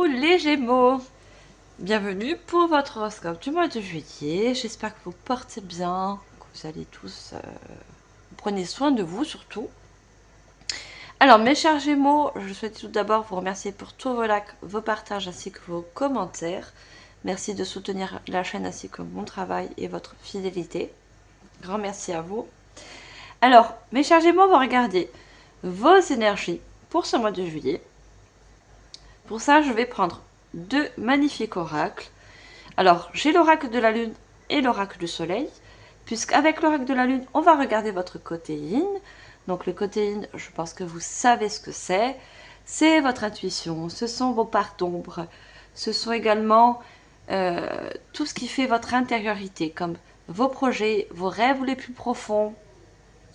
les Gémeaux. Bienvenue pour votre horoscope du mois de juillet. J'espère que vous portez bien, que vous allez tous... vous prenez soin de vous surtout. Alors mes chers Gémeaux, je souhaite tout d'abord vous remercier pour tous vos likes, vos partages ainsi que vos commentaires. Merci de soutenir la chaîne ainsi que mon travail et votre fidélité. Grand merci à vous. Alors mes chers Gémeaux, on va regarder vos énergies pour ce mois de juillet. Pour ça, je vais prendre deux magnifiques oracles. Alors, j'ai l'oracle de la Lune et l'oracle du Soleil, puisqu'avec l'oracle de la Lune, on va regarder votre côté yin. Donc, le côté yin, je pense que vous savez ce que c'est. C'est votre intuition, ce sont vos parts d'ombre, ce sont également tout ce qui fait votre intériorité, comme vos projets, vos rêves les plus profonds,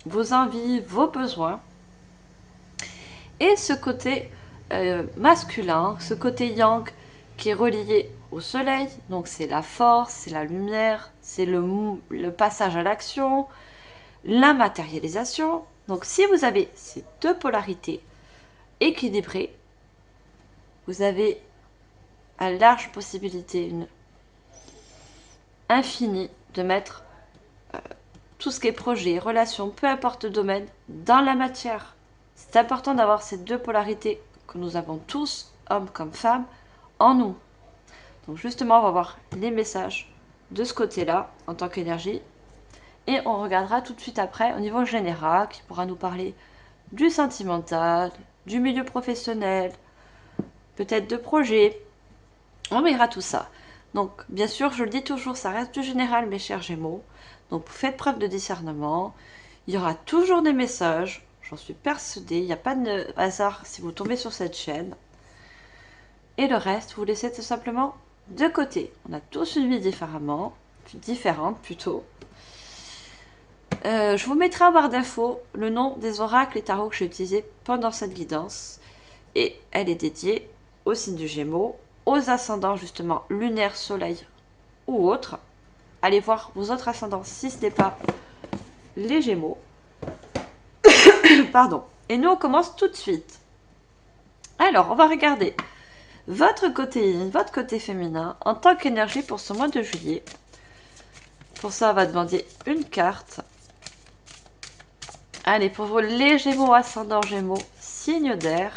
vos envies, vos besoins. Et ce côté masculin, ce côté yang qui est relié au soleil, donc c'est la force, c'est la lumière, c'est le passage à l'action, la matérialisation. Donc si vous avez ces deux polarités équilibrées, vous avez une large possibilité, une infinie, de mettre tout ce qui est projet, relation, peu importe le domaine, dans la matière. C'est important d'avoir ces deux polarités que nous avons tous, hommes comme femmes, en nous. Donc justement, on va voir les messages de ce côté-là, en tant qu'énergie. Et on regardera tout de suite après, au niveau général, qui pourra nous parler du sentimental, du milieu professionnel, peut-être de projets. On verra tout ça. Donc, bien sûr, je le dis toujours, ça reste du général, mes chers Gémeaux. Donc, faites preuve de discernement. Il y aura toujours des messages, j'en suis persuadée. Il n'y a pas de hasard si vous tombez sur cette chaîne. Et le reste, vous laissez tout simplement de côté. On a tous une vie différente plutôt. Je vous mettrai en barre d'infos le nom des oracles et tarots que j'ai utilisés pendant cette guidance. Et elle est dédiée au signe du Gémeaux, aux ascendants justement lunaire, soleil ou autres. Allez voir vos autres ascendants si ce n'est pas les Gémeaux. Pardon. Et nous, on commence tout de suite. Alors, on va regarder votre côté yin, votre côté féminin en tant qu'énergie pour ce mois de juillet. Pour ça, on va demander une carte. Allez, pour vous, les Gémeaux, ascendant Gémeaux, signe d'air.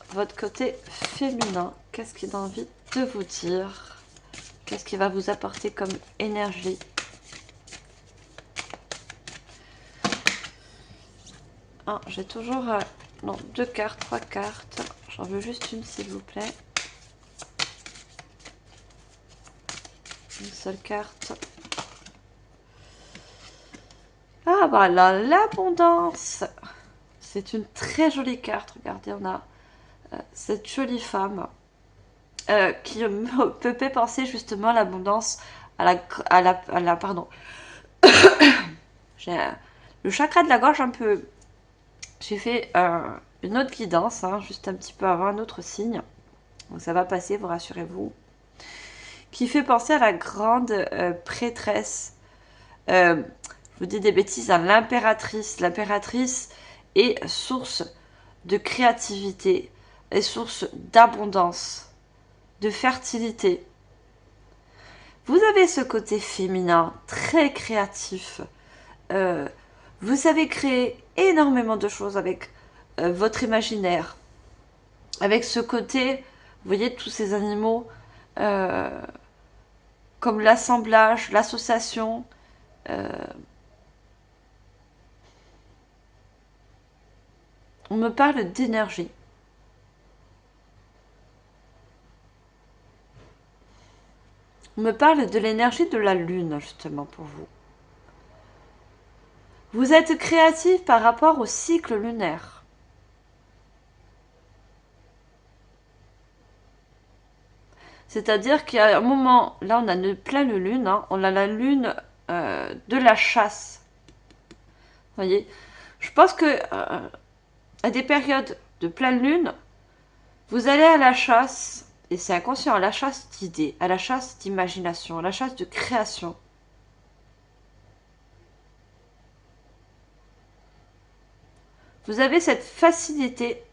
Votre côté féminin, qu'est-ce qu'il a envie de vous dire? Qu'est-ce qu'il va vous apporter comme énergie? Ah, j'ai toujours... non, 2 cartes, 3 cartes. J'en veux juste une, s'il vous plaît. Une seule carte. Ah, voilà, l'abondance. C'est une très jolie carte. Regardez, on a cette jolie femme qui peut penser justement à l'abondance, pardon. J'ai le chakra de la gorge un peu... J'ai fait une autre guidance, hein, juste un petit peu avant, un autre signe. Donc ça va passer, vous rassurez-vous. Qui fait penser à la grande prêtresse. Je vous dis des bêtises, hein, l'impératrice. L'impératrice est source de créativité, est source d'abondance, de fertilité. Vous avez ce côté féminin, très créatif. Vous savez créer énormément de choses avec votre imaginaire. Avec ce côté, vous voyez, tous ces animaux, comme l'assemblage, l'association. On me parle d'énergie. On me parle de l'énergie de la lune, justement, pour vous. Vous êtes créatif par rapport au cycle lunaire. C'est-à-dire qu'il y a un moment, là on a une pleine lune, hein, on a la lune de la chasse. Vous voyez, je pense que à des périodes de pleine lune, vous allez à la chasse, et c'est inconscient, à la chasse d'idées, à la chasse d'imagination, à la chasse de création. Vous avez cette facilité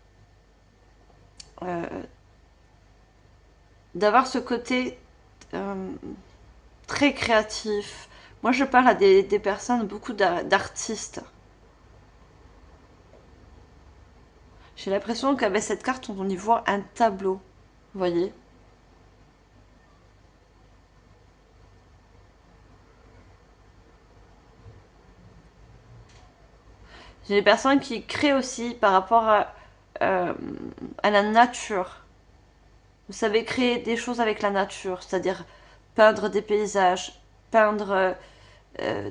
d'avoir ce côté très créatif. Moi, je parle à des personnes, beaucoup d'artistes. J'ai l'impression qu'avec cette carte, on y voit un tableau. Vous voyez? J'ai des personnes qui créent aussi par rapport à la nature. Vous savez créer des choses avec la nature, c'est-à-dire peindre des paysages, peindre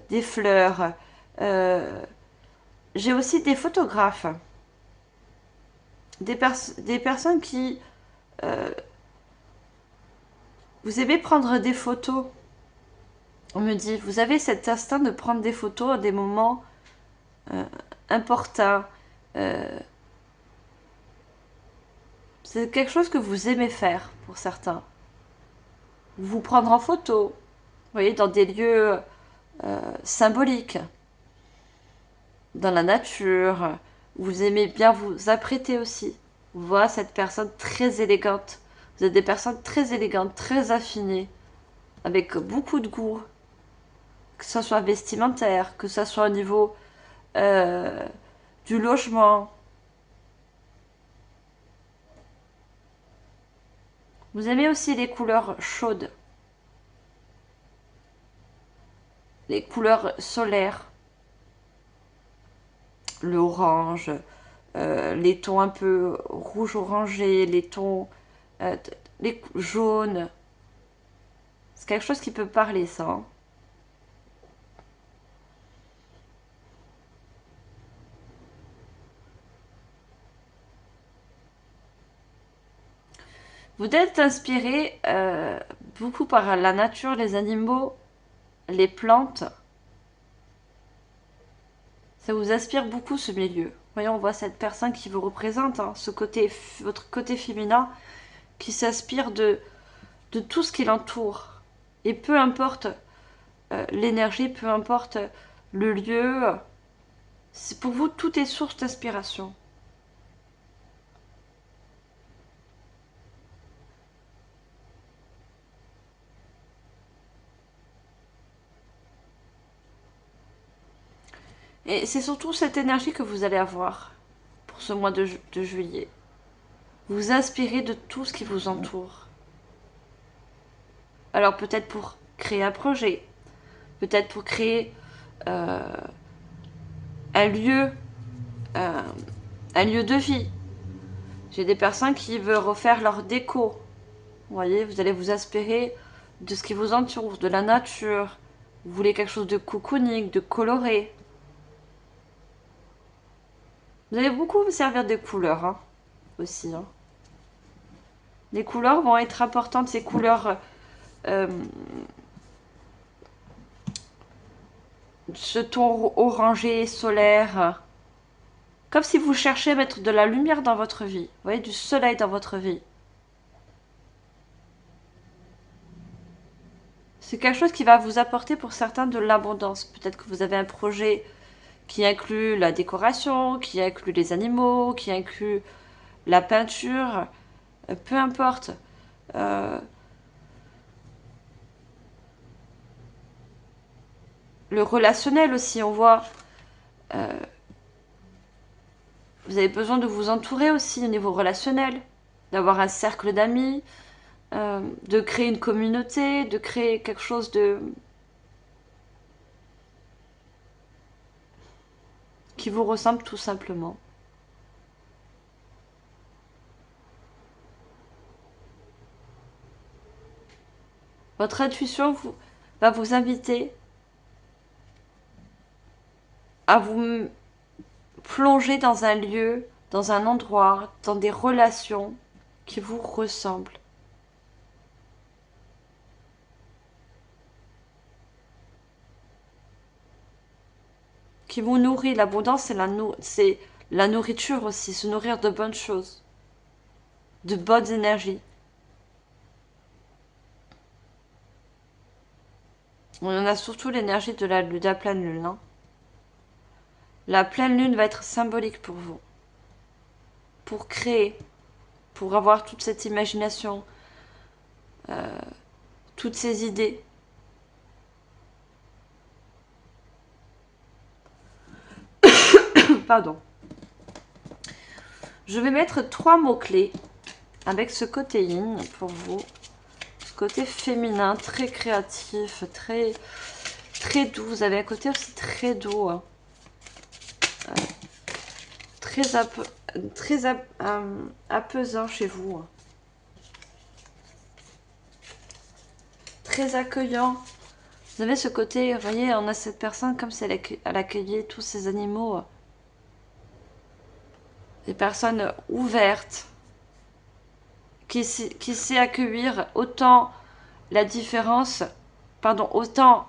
des fleurs. Euh, J'ai aussi des photographes, des personnes qui... euh, vous aimez prendre des photos. On me dit, vous avez cet instinct de prendre des photos à des moments euh, importants. Euh, c'est quelque chose que vous aimez faire pour certains. Vous prendre en photo, vous voyez, dans des lieux symboliques, dans la nature. Vous aimez bien vous apprêter aussi. Vous voyez cette personne très élégante. Vous êtes des personnes très élégantes, très affinées, avec beaucoup de goût, que ce soit vestimentaire, que ce soit au niveau euh, du logement. Vous aimez aussi les couleurs chaudes, les couleurs solaires, l'orange, les tons un peu rouge-orangé, les tons les jaunes. C'est quelque chose qui peut parler, ça. Hein. Vous êtes inspiré beaucoup par la nature, les animaux, les plantes. Ça vous inspire beaucoup ce milieu. Voyons, on voit cette personne qui vous représente, hein, ce côté, votre côté féminin, qui s'inspire de tout ce qui l'entoure. Et peu importe l'énergie, peu importe le lieu, c'est pour vous tout est source d'inspiration. Et c'est surtout cette énergie que vous allez avoir pour ce mois de juillet. Vous inspirez de tout ce qui vous entoure. Alors peut-être pour créer un projet, peut-être pour créer euh, un lieu, euh, un lieu de vie. J'ai des personnes qui veulent refaire leur déco. Vous voyez, vous allez vous inspirer de ce qui vous entoure, de la nature. Vous voulez quelque chose de cocooning, de coloré. Vous allez beaucoup vous servir des couleurs hein, aussi. Hein. Les couleurs vont être importantes, ces couleurs, euh, ce ton orangé, solaire. Comme si vous cherchiez à mettre de la lumière dans votre vie. Vous voyez, du soleil dans votre vie. C'est quelque chose qui va vous apporter pour certains de l'abondance. Peut-être que vous avez un projet qui inclut la décoration, qui inclut les animaux, qui inclut la peinture, peu importe. Euh, le relationnel aussi, on voit. euh, vous avez besoin de vous entourer aussi au niveau relationnel, d'avoir un cercle d'amis, de créer une communauté, de créer quelque chose de qui vous ressemble tout simplement. Votre intuition va vous inviter à vous plonger dans un lieu, dans un endroit, dans des relations qui vous ressemblent. Qui vous nourrit. L'abondance, c'est la nourriture aussi, se nourrir de bonnes choses, de bonnes énergies. On en a surtout l'énergie de la pleine lune. Hein. La pleine lune va être symbolique pour vous. Pour créer, pour avoir toute cette imagination, toutes ces idées. Pardon. Je vais mettre 3 mots-clés avec ce côté yin pour vous. Ce côté féminin, très créatif, très doux. Vous avez un côté aussi très doux. Hein. Très apaisant chez vous. Hein. Très accueillant. Vous avez ce côté, vous voyez, on a cette personne comme si elle accueillait tous ces animaux. Des personnes ouvertes, qui sait accueillir autant la différence, pardon, autant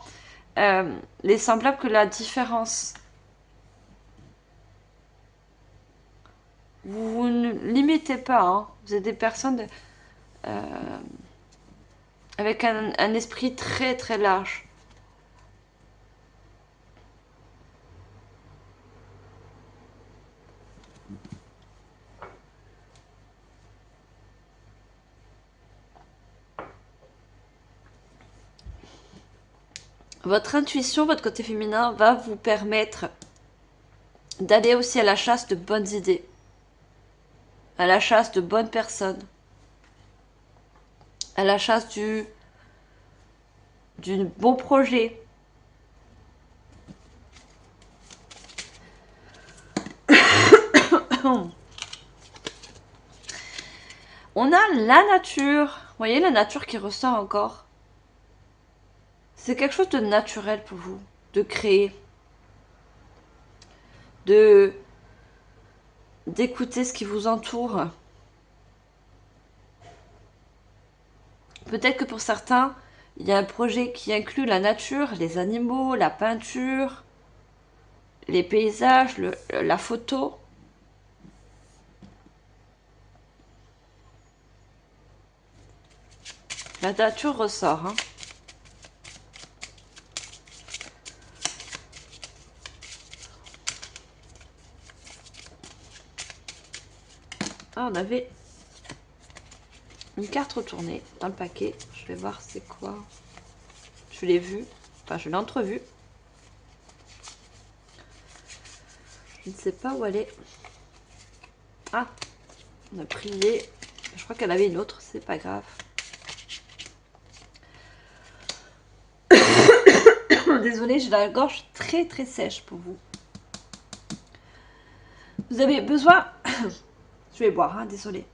les semblables que la différence. Vous ne limitez pas, hein. Vous êtes des personnes avec un esprit très très large. Votre intuition, votre côté féminin va vous permettre d'aller aussi à la chasse de bonnes idées, à la chasse de bonnes personnes, à la chasse d'un bon projet. On a la nature, vous voyez la nature qui ressort encore. C'est quelque chose de naturel pour vous, de créer, d'écouter ce qui vous entoure. Peut-être que pour certains, il y a un projet qui inclut la nature, les animaux, la peinture, les paysages, la photo. La nature ressort. Hein. Ah, on avait une carte retournée dans le paquet. Je vais voir c'est quoi. Je l'ai vue. Enfin, je l'ai entrevue. Je ne sais pas où elle est. Ah, on a prié. Je crois qu'elle avait une autre. C'est pas grave. Désolée, j'ai la gorge très très sèche pour vous. Vous avez besoin... Je vais boire, hein, désolée.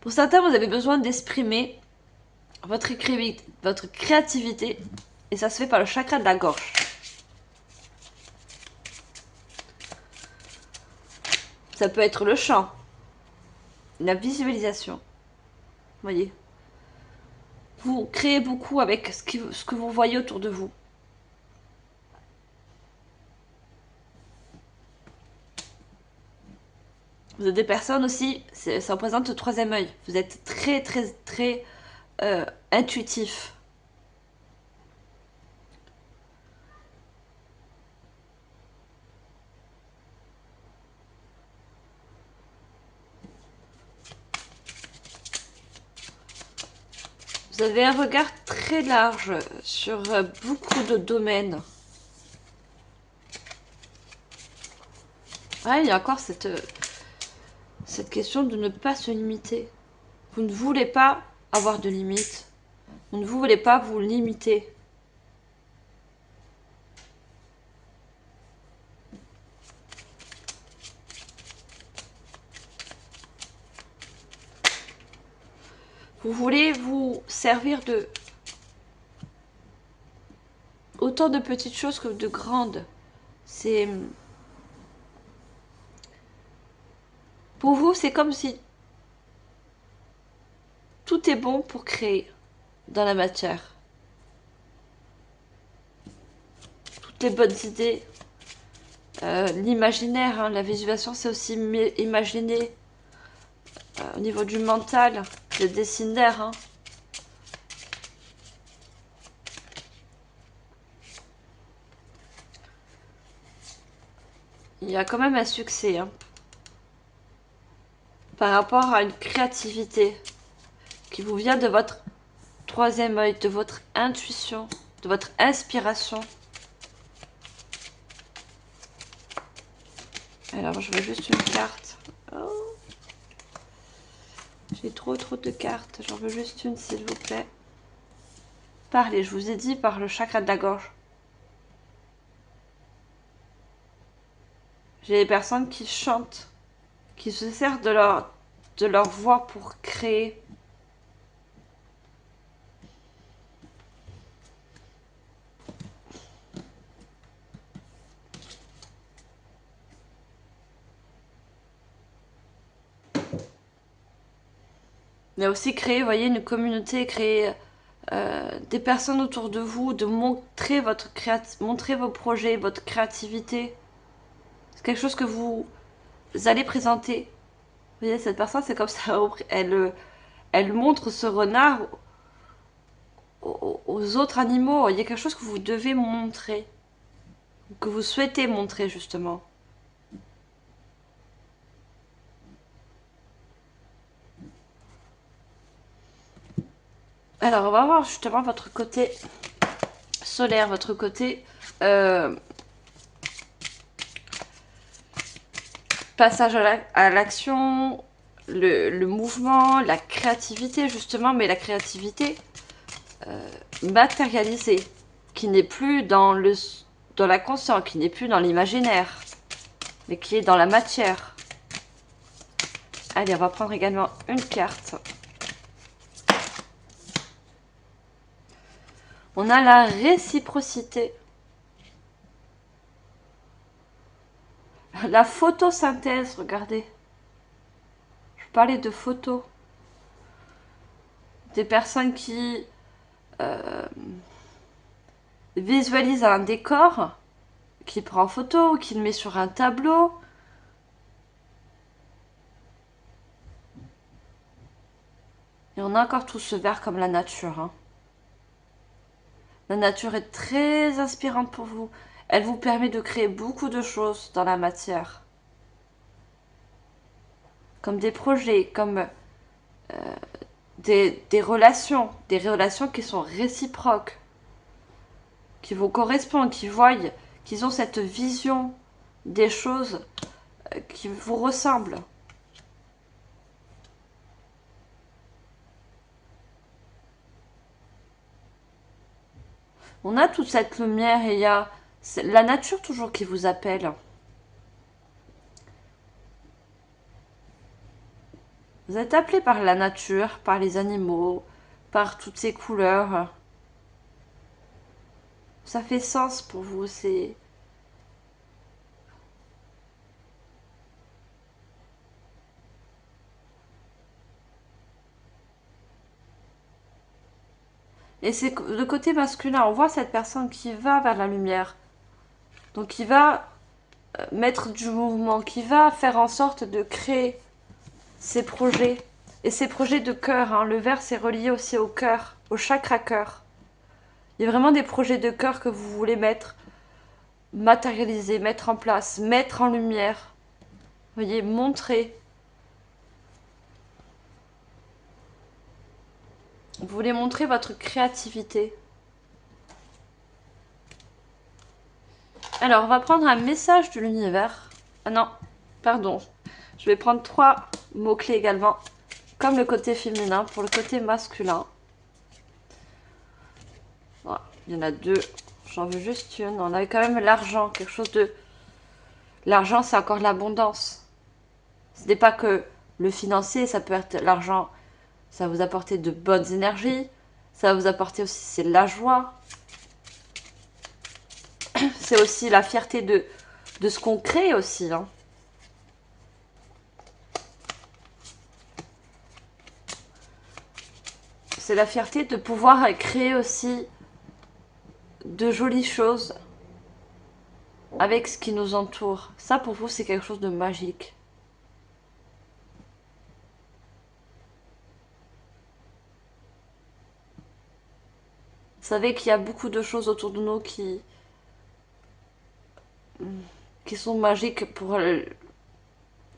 Pour certains, vous avez besoin d'exprimer votre créativité, et ça se fait par le chakra de la gorge. Ça peut être le chant, la visualisation. Vous voyez, vous créez beaucoup avec ce que vous voyez autour de vous. Vous êtes des personnes aussi, ça représente le 3e œil. Vous êtes très très très intuitif. Vous avez un regard très large sur beaucoup de domaines. Ouais, il y a encore cette question de ne pas se limiter. Vous ne voulez pas avoir de limites. Vous ne voulez pas vous limiter. Vous voulez vous servir de autant de petites choses que de grandes. C'est... Pour vous, c'est comme si tout est bon pour créer dans la matière. Toutes les bonnes idées. L'imaginaire, hein, la visualisation, c'est aussi imaginer au niveau du mental, le dessinaire. Hein. il y a quand même un succès hein, par rapport à une créativité qui vous vient de votre troisième œil, de votre intuition, de votre inspiration. Alors, je veux juste une carte. Oh. J'ai trop de cartes. J'en veux juste une, s'il vous plaît. Parlez, je vous ai dit, par le chakra de la gorge. J'ai des personnes qui chantent, qui se servent de leur voix pour créer. Mais aussi créer, vous voyez, une communauté, créer des personnes autour de vous, de montrer montrer vos projets, votre créativité. C'est quelque chose que vous allez présenter. Vous voyez, cette personne, c'est comme ça, elle montre ce renard aux autres animaux. Il y a quelque chose que vous devez montrer, que vous souhaitez montrer justement. Alors, on va voir justement votre côté solaire, votre côté passage à l'action, le mouvement, la créativité justement, mais la créativité matérialisée, qui n'est plus dans la conscience, qui n'est plus dans l'imaginaire, mais qui est dans la matière. Allez, on va prendre également une carte. On a la réciprocité. La photosynthèse, regardez. Je parlais de photos. Des personnes qui visualisent un décor, qui prend en photo, ou qui le met sur un tableau. Et on a encore tout ce vert comme la nature. Hein. La nature est très inspirante pour vous. Elle vous permet de créer beaucoup de choses dans la matière. Comme des projets, comme des relations qui sont réciproques, qui vous correspondent, qui voient, qui ont cette vision des choses qui vous ressemblent. On a toute cette lumière et il y a la nature toujours qui vous appelle. Vous êtes appelé par la nature, par les animaux, par toutes ces couleurs. Ça fait sens pour vous, c'est... Et c'est le côté masculin. On voit cette personne qui va vers la lumière. Donc qui va mettre du mouvement, qui va faire en sorte de créer ses projets. Et ses projets de cœur. Hein. Le vert, c'est relié aussi au cœur, au chakra cœur. Il y a vraiment des projets de cœur que vous voulez mettre, matérialiser, mettre en place, mettre en lumière. Vous voyez, montrer. Vous voulez montrer votre créativité. Alors, on va prendre un message de l'univers. Ah non, pardon. Je vais prendre 3 mots-clés également. Comme le côté féminin pour le côté masculin. Voilà, il y en a 2. J'en veux juste une. On a quand même l'argent, quelque chose de... L'argent, c'est encore l'abondance. Ce n'est pas que le financier, ça peut être l'argent. Ça va vous apporter de bonnes énergies. Ça va vous apporter aussi, c'est la joie. C'est aussi la fierté de ce qu'on crée aussi. Hein. C'est la fierté de pouvoir créer aussi de jolies choses avec ce qui nous entoure. Ça, pour vous, c'est quelque chose de magique. Vous savez qu'il y a beaucoup de choses autour de nous qui qui sont magiques pour...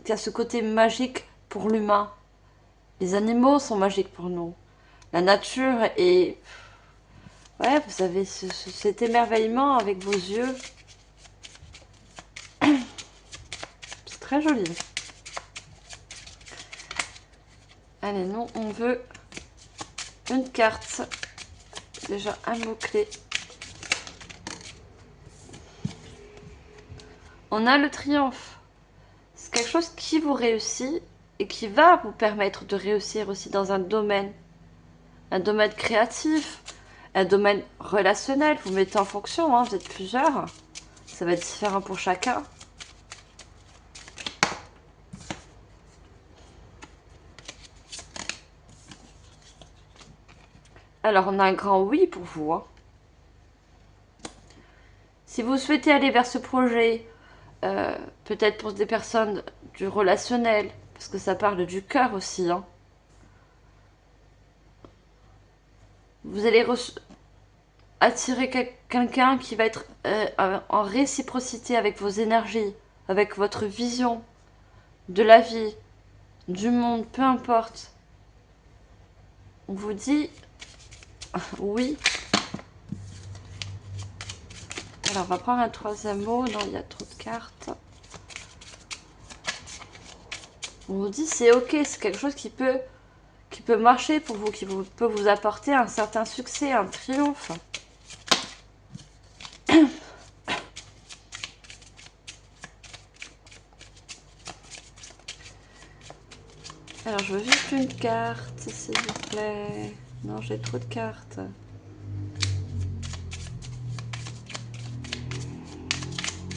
qui a ce côté magique pour l'humain. Les animaux sont magiques pour nous. La nature est... Ouais, vous avez cet émerveillement avec vos yeux. C'est très joli. Allez, nous, on veut une carte. Déjà, un mot-clé. On a le triomphe. C'est quelque chose qui vous réussit et qui va vous permettre de réussir aussi dans un domaine. Un domaine créatif, un domaine relationnel. Vous mettez en fonction, hein, vous êtes plusieurs. Ça va être différent pour chacun. Alors, on a un grand oui pour vous. Hein. Si vous souhaitez aller vers ce projet, peut-être pour des personnes du relationnel, parce que ça parle du cœur aussi, hein. Vous allez attirer quelqu'un qui va être en réciprocité avec vos énergies, avec votre vision de la vie, du monde, peu importe. On vous dit oui. Alors, on va prendre un troisième mot. Non, il y a trop de cartes. On vous dit c'est ok, c'est quelque chose qui peut marcher pour vous, qui peut vous apporter un certain succès, un triomphe. Alors, je veux juste une carte, s'il vous plaît. Non, j'ai trop de cartes.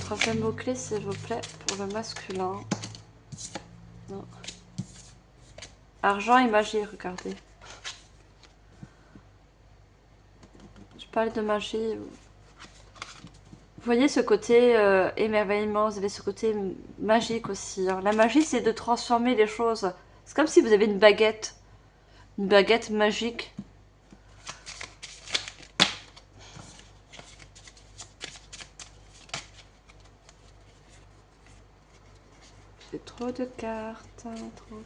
Troisième mot-clé, s'il vous plaît, pour le masculin. Non. Argent et magie, regardez. Je parle de magie. Vous voyez ce côté émerveillement, vous avez ce côté magique aussi. Hein. La magie, c'est de transformer les choses. C'est comme si vous avez une baguette magique. J'ai trop de cartes, hein, trop.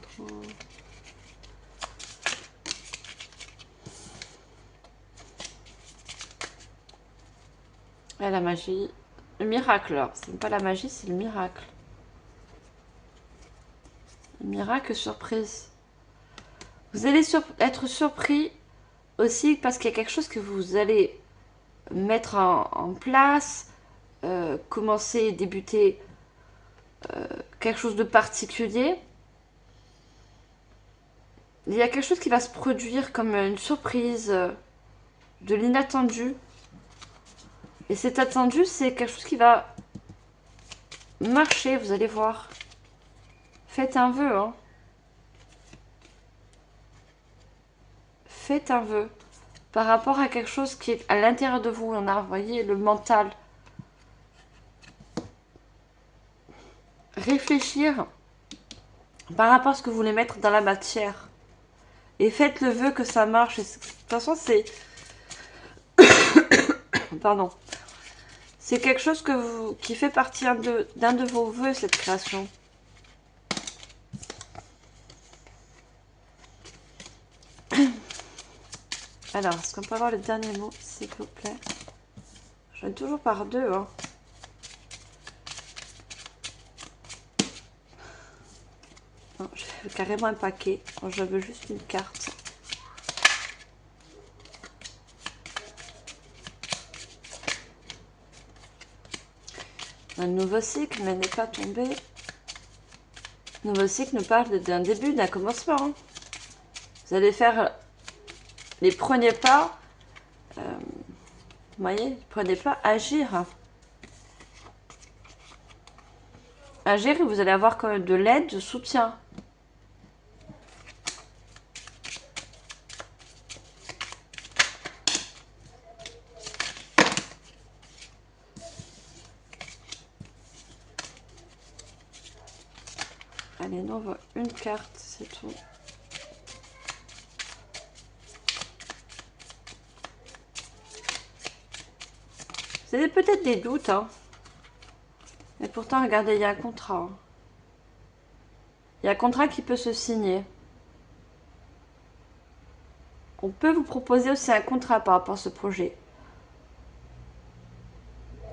Ah, la magie, le miracle. C'est pas la magie, c'est le miracle. Le miracle surprise. Vous allez être surpris aussi parce qu'il y a quelque chose que vous allez mettre en place, commencer, débuter quelque chose de particulier. Il y a quelque chose qui va se produire comme une surprise, de l'inattendu. Et cet attendu, c'est quelque chose qui va marcher, vous allez voir. Faites un vœu, hein. Faites un vœu par rapport à quelque chose qui est à l'intérieur de vous. On a, vous voyez, le mental. Réfléchir par rapport à ce que vous voulez mettre dans la matière. Et faites le vœu que ça marche. Et de toute façon, c'est... Pardon. C'est quelque chose qui fait partie d'un de vos vœux, cette création. Alors, est-ce qu'on peut avoir le dernier mot, s'il vous plaît? Je vais toujours par deux, hein. Non, je fais carrément un paquet. Je veux juste une carte. Un nouveau cycle, mais n'est pas tombé. Nouveau cycle nous parle d'un début, d'un commencement. Hein. Vous allez faire les premiers pas. Vous voyez, les premiers pas, agir. Agir et vous allez avoir quand même de l'aide, de soutien. Allez, nous on voit une carte, c'est tout. Vous avez peut-être des doutes, hein. Et pourtant, regardez, il y a un contrat. Il y a un contrat qui peut se signer. On peut vous proposer aussi un contrat par rapport à ce projet.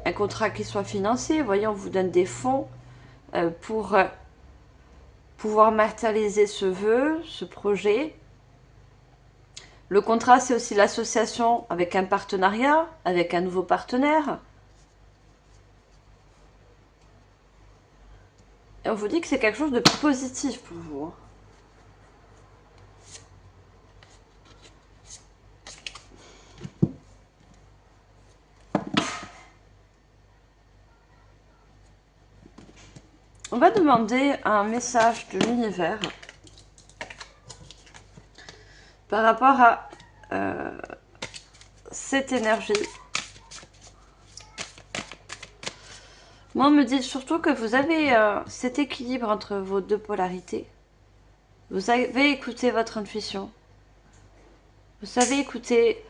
Un contrat qui soit financier. Vous voyez, on vous donne des fonds pour pouvoir matérialiser ce vœu, ce projet. Le contrat, c'est aussi l'association avec un partenariat, avec un nouveau partenaire. Et on vous dit que c'est quelque chose de positif pour vous. On va demander un message de l'univers par rapport à cette énergie. Moi, on me dit surtout que vous avez cet équilibre entre vos deux polarités. Vous avez écouté votre intuition. Vous savez écouter.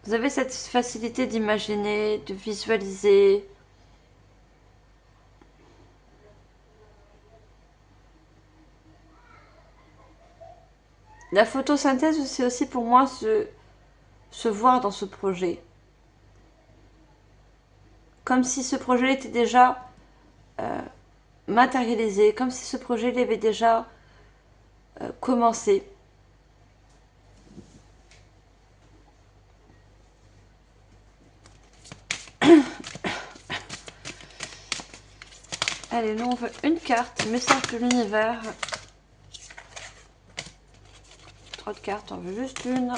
Vous avez cette facilité d'imaginer, de visualiser. La photosynthèse, c'est aussi pour moi se voir dans ce projet. Comme si ce projet était déjà matérialisé, comme si ce projet l'avait déjà commencé. Allez, nous on veut une carte, message de l'univers. 3 de cartes, on veut juste une.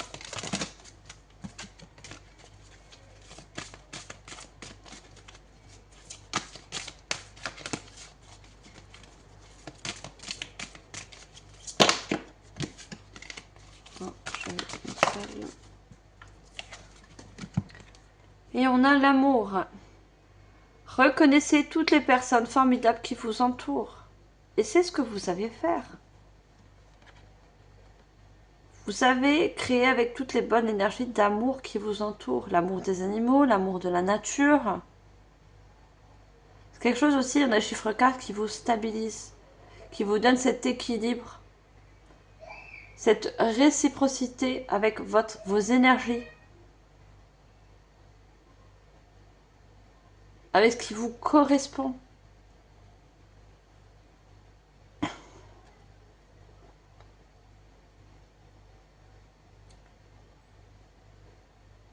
Et on a l'amour. Reconnaissez toutes les personnes formidables qui vous entourent. Et c'est ce que vous savez faire. Vous savez créer avec toutes les bonnes énergies d'amour qui vous entourent. L'amour des animaux, l'amour de la nature. C'est quelque chose aussi, on a le chiffre 4 qui vous stabilise, qui vous donne cet équilibre, cette réciprocité avec vos énergies, avec ce qui vous correspond.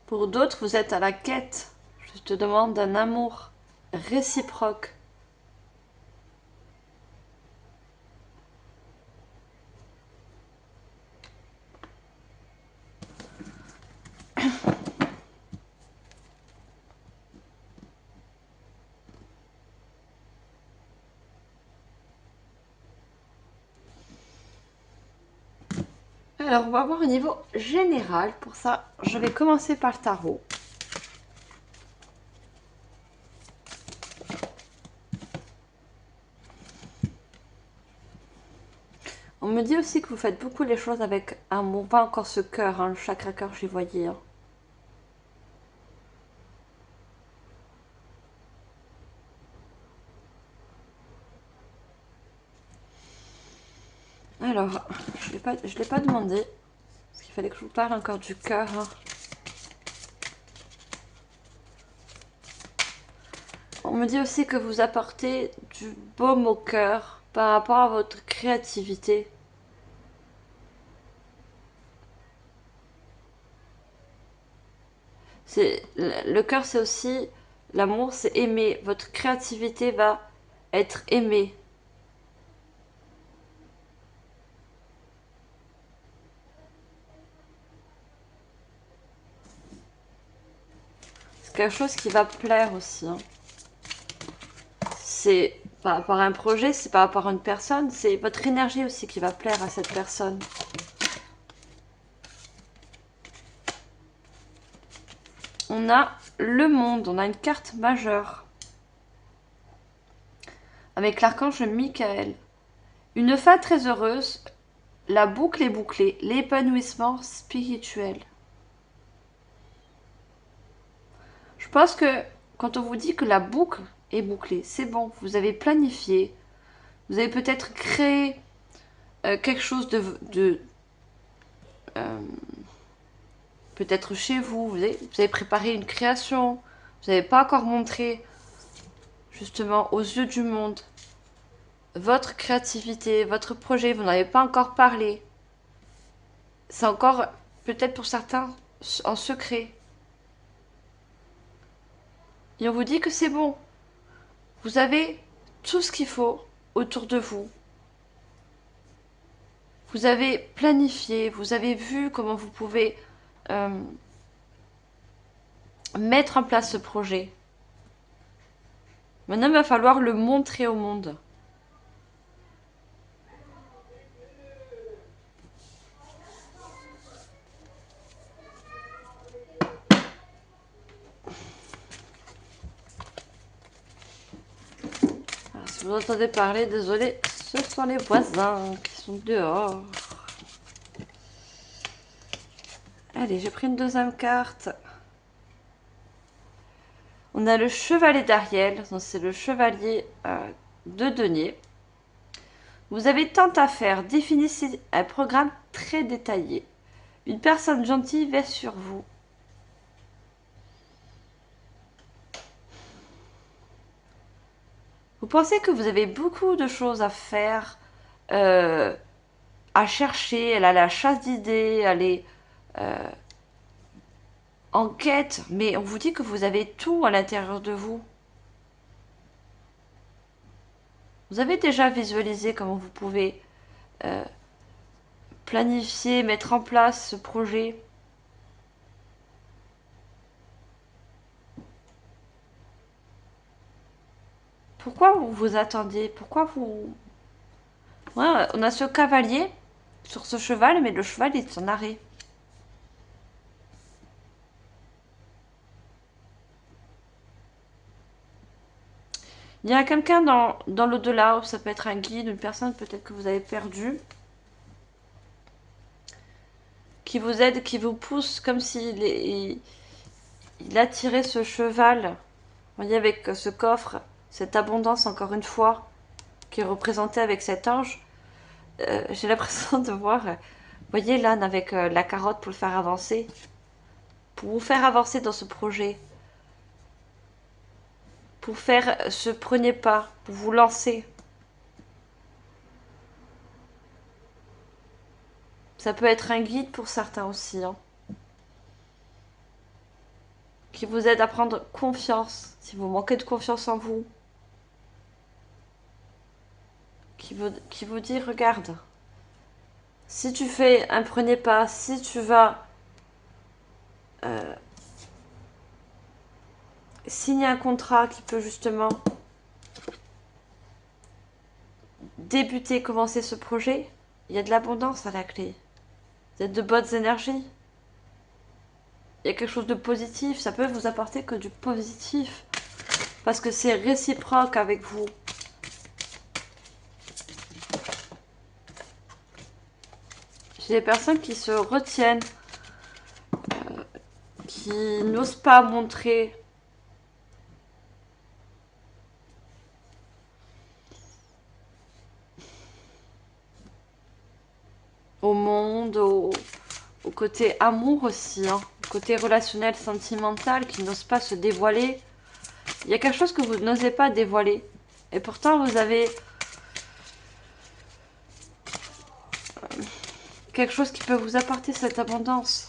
Pour d'autres, vous êtes à la quête. Je te demande d'un amour réciproque. Alors, on va voir au niveau général. Pour ça, je vais commencer par le tarot. On me dit aussi que vous faites beaucoup les choses avec amour. Pas encore ce cœur, hein, le chakra cœur, j'y voyais. Hein. Alors, je ne l'ai pas demandé. Parce qu'il fallait que je vous parle encore du cœur. Hein. On me dit aussi que vous apportez du baume au cœur par rapport à votre créativité. Le cœur, c'est aussi l'amour, c'est aimer. Votre créativité va être aimée. C'est quelque chose qui va plaire aussi. Hein. C'est par rapport à un projet, c'est par rapport à une personne, c'est votre énergie aussi qui va plaire à cette personne. On a le monde, on a une carte majeure. Avec l'archange Michael. Une fin très heureuse, la boucle est bouclée, l'épanouissement spirituel. pense que quand on vous dit que la boucle est bouclée, c'est bon, vous avez planifié, vous avez peut-être créé quelque chose euh, peut-être chez vous, vous avez préparé une création, vous n'avez pas encore montré justement aux yeux du monde votre créativité, votre projet, vous n'avez pas encore parlé. C'est encore peut-être pour certains en secret. Et on vous dit que c'est bon. Vous avez tout ce qu'il faut autour de vous. Vous avez planifié, vous avez vu comment vous pouvez mettre en place ce projet. Maintenant, il va falloir le montrer au monde. Alors, si vous entendez parler, désolé, ce sont les voisins qui sont dehors. Allez, j'ai pris une deuxième carte. On a le chevalier d'Ariel, c'est le chevalier de denier. Vous avez tant à faire, définissez un programme très détaillé. Une personne gentille veille sur vous. Vous pensez que vous avez beaucoup de choses à faire, à chercher, elle a la chasse d'idées, elle est en quête, mais on vous dit que vous avez tout à l'intérieur de vous. Vous avez déjà visualisé comment vous pouvez planifier, mettre en place ce projet. Pourquoi vous vous attendiez? Pourquoi vous... Ouais, on a ce cavalier sur ce cheval, mais le cheval est en arrêt. Il y a quelqu'un dans l'au-delà, ça peut être un guide, une personne peut-être que vous avez perdue, qui vous aide, qui vous pousse comme s'il il attirait ce cheval. Vous voyez, avec ce coffre, cette abondance encore une fois, qui est représentée avec cet ange. J'ai l'impression de voir, vous voyez l'âne avec la carotte pour le faire avancer. Pour vous faire avancer dans ce projet. Pour faire ce premier pas, pour vous lancer. Ça peut être un guide pour certains aussi, hein, qui vous aide à prendre confiance, si vous manquez de confiance en vous. Qui vous dit, regarde, si tu fais un premier pas, si tu vas signer un contrat qui peut justement débuter, commencer ce projet, il y a de l'abondance à la clé. Vous êtes de bonnes énergies. Il y a quelque chose de positif, ça peut vous apporter que du positif. Parce que c'est réciproque avec vous. J'ai des personnes qui se retiennent, qui n'osent pas montrer au monde, au côté amour aussi, hein, au côté relationnel, sentimental, qui n'osent pas se dévoiler. Il y a quelque chose que vous n'osez pas dévoiler. Et pourtant, vous avez quelque chose qui peut vous apporter cette abondance.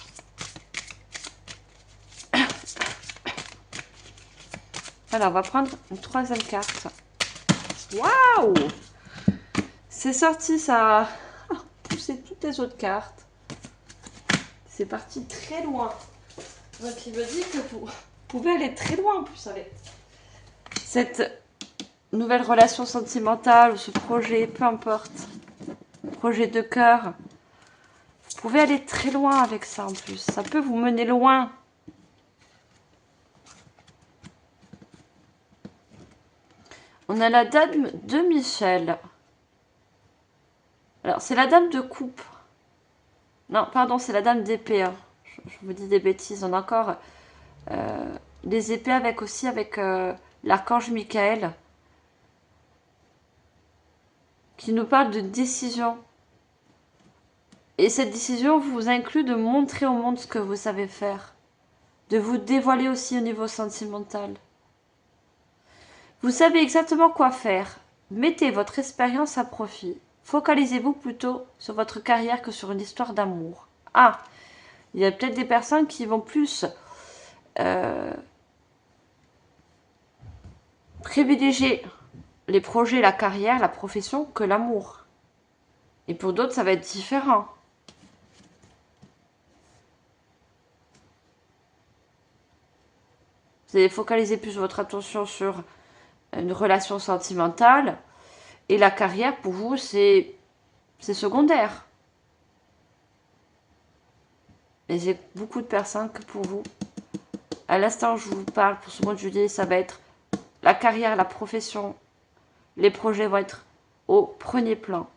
Alors, on va prendre une troisième carte. Waouh! C'est sorti, ça a poussé toutes les autres cartes. C'est parti très loin. Donc, il me dit que vous pouvez aller très loin en plus avec cette nouvelle relation sentimentale ou ce projet, peu importe. Projet de cœur. Vous pouvez aller très loin avec ça en plus. Ça peut vous mener loin. On a la dame de Michel. Alors, c'est la dame de coupe. Non, pardon, c'est la dame d'épée. Hein. Je vous dis des bêtises. On a encore les épées avec aussi avec l'archange Michael qui nous parle de décision. Et cette décision vous inclut de montrer au monde ce que vous savez faire, de vous dévoiler aussi au niveau sentimental. Vous savez exactement quoi faire. Mettez votre expérience à profit. Focalisez-vous plutôt sur votre carrière que sur une histoire d'amour. Ah, il y a peut-être des personnes qui vont plus privilégier les projets, la carrière, la profession que l'amour. Et pour d'autres, ça va être différent. Vous allez focaliser plus votre attention sur une relation sentimentale. Et la carrière, pour vous, c'est secondaire. Et j'ai beaucoup de personnes que pour vous, à l'instant où je vous parle, pour ce mois de juillet, ça va être la carrière, la profession. Les projets vont être au premier plan.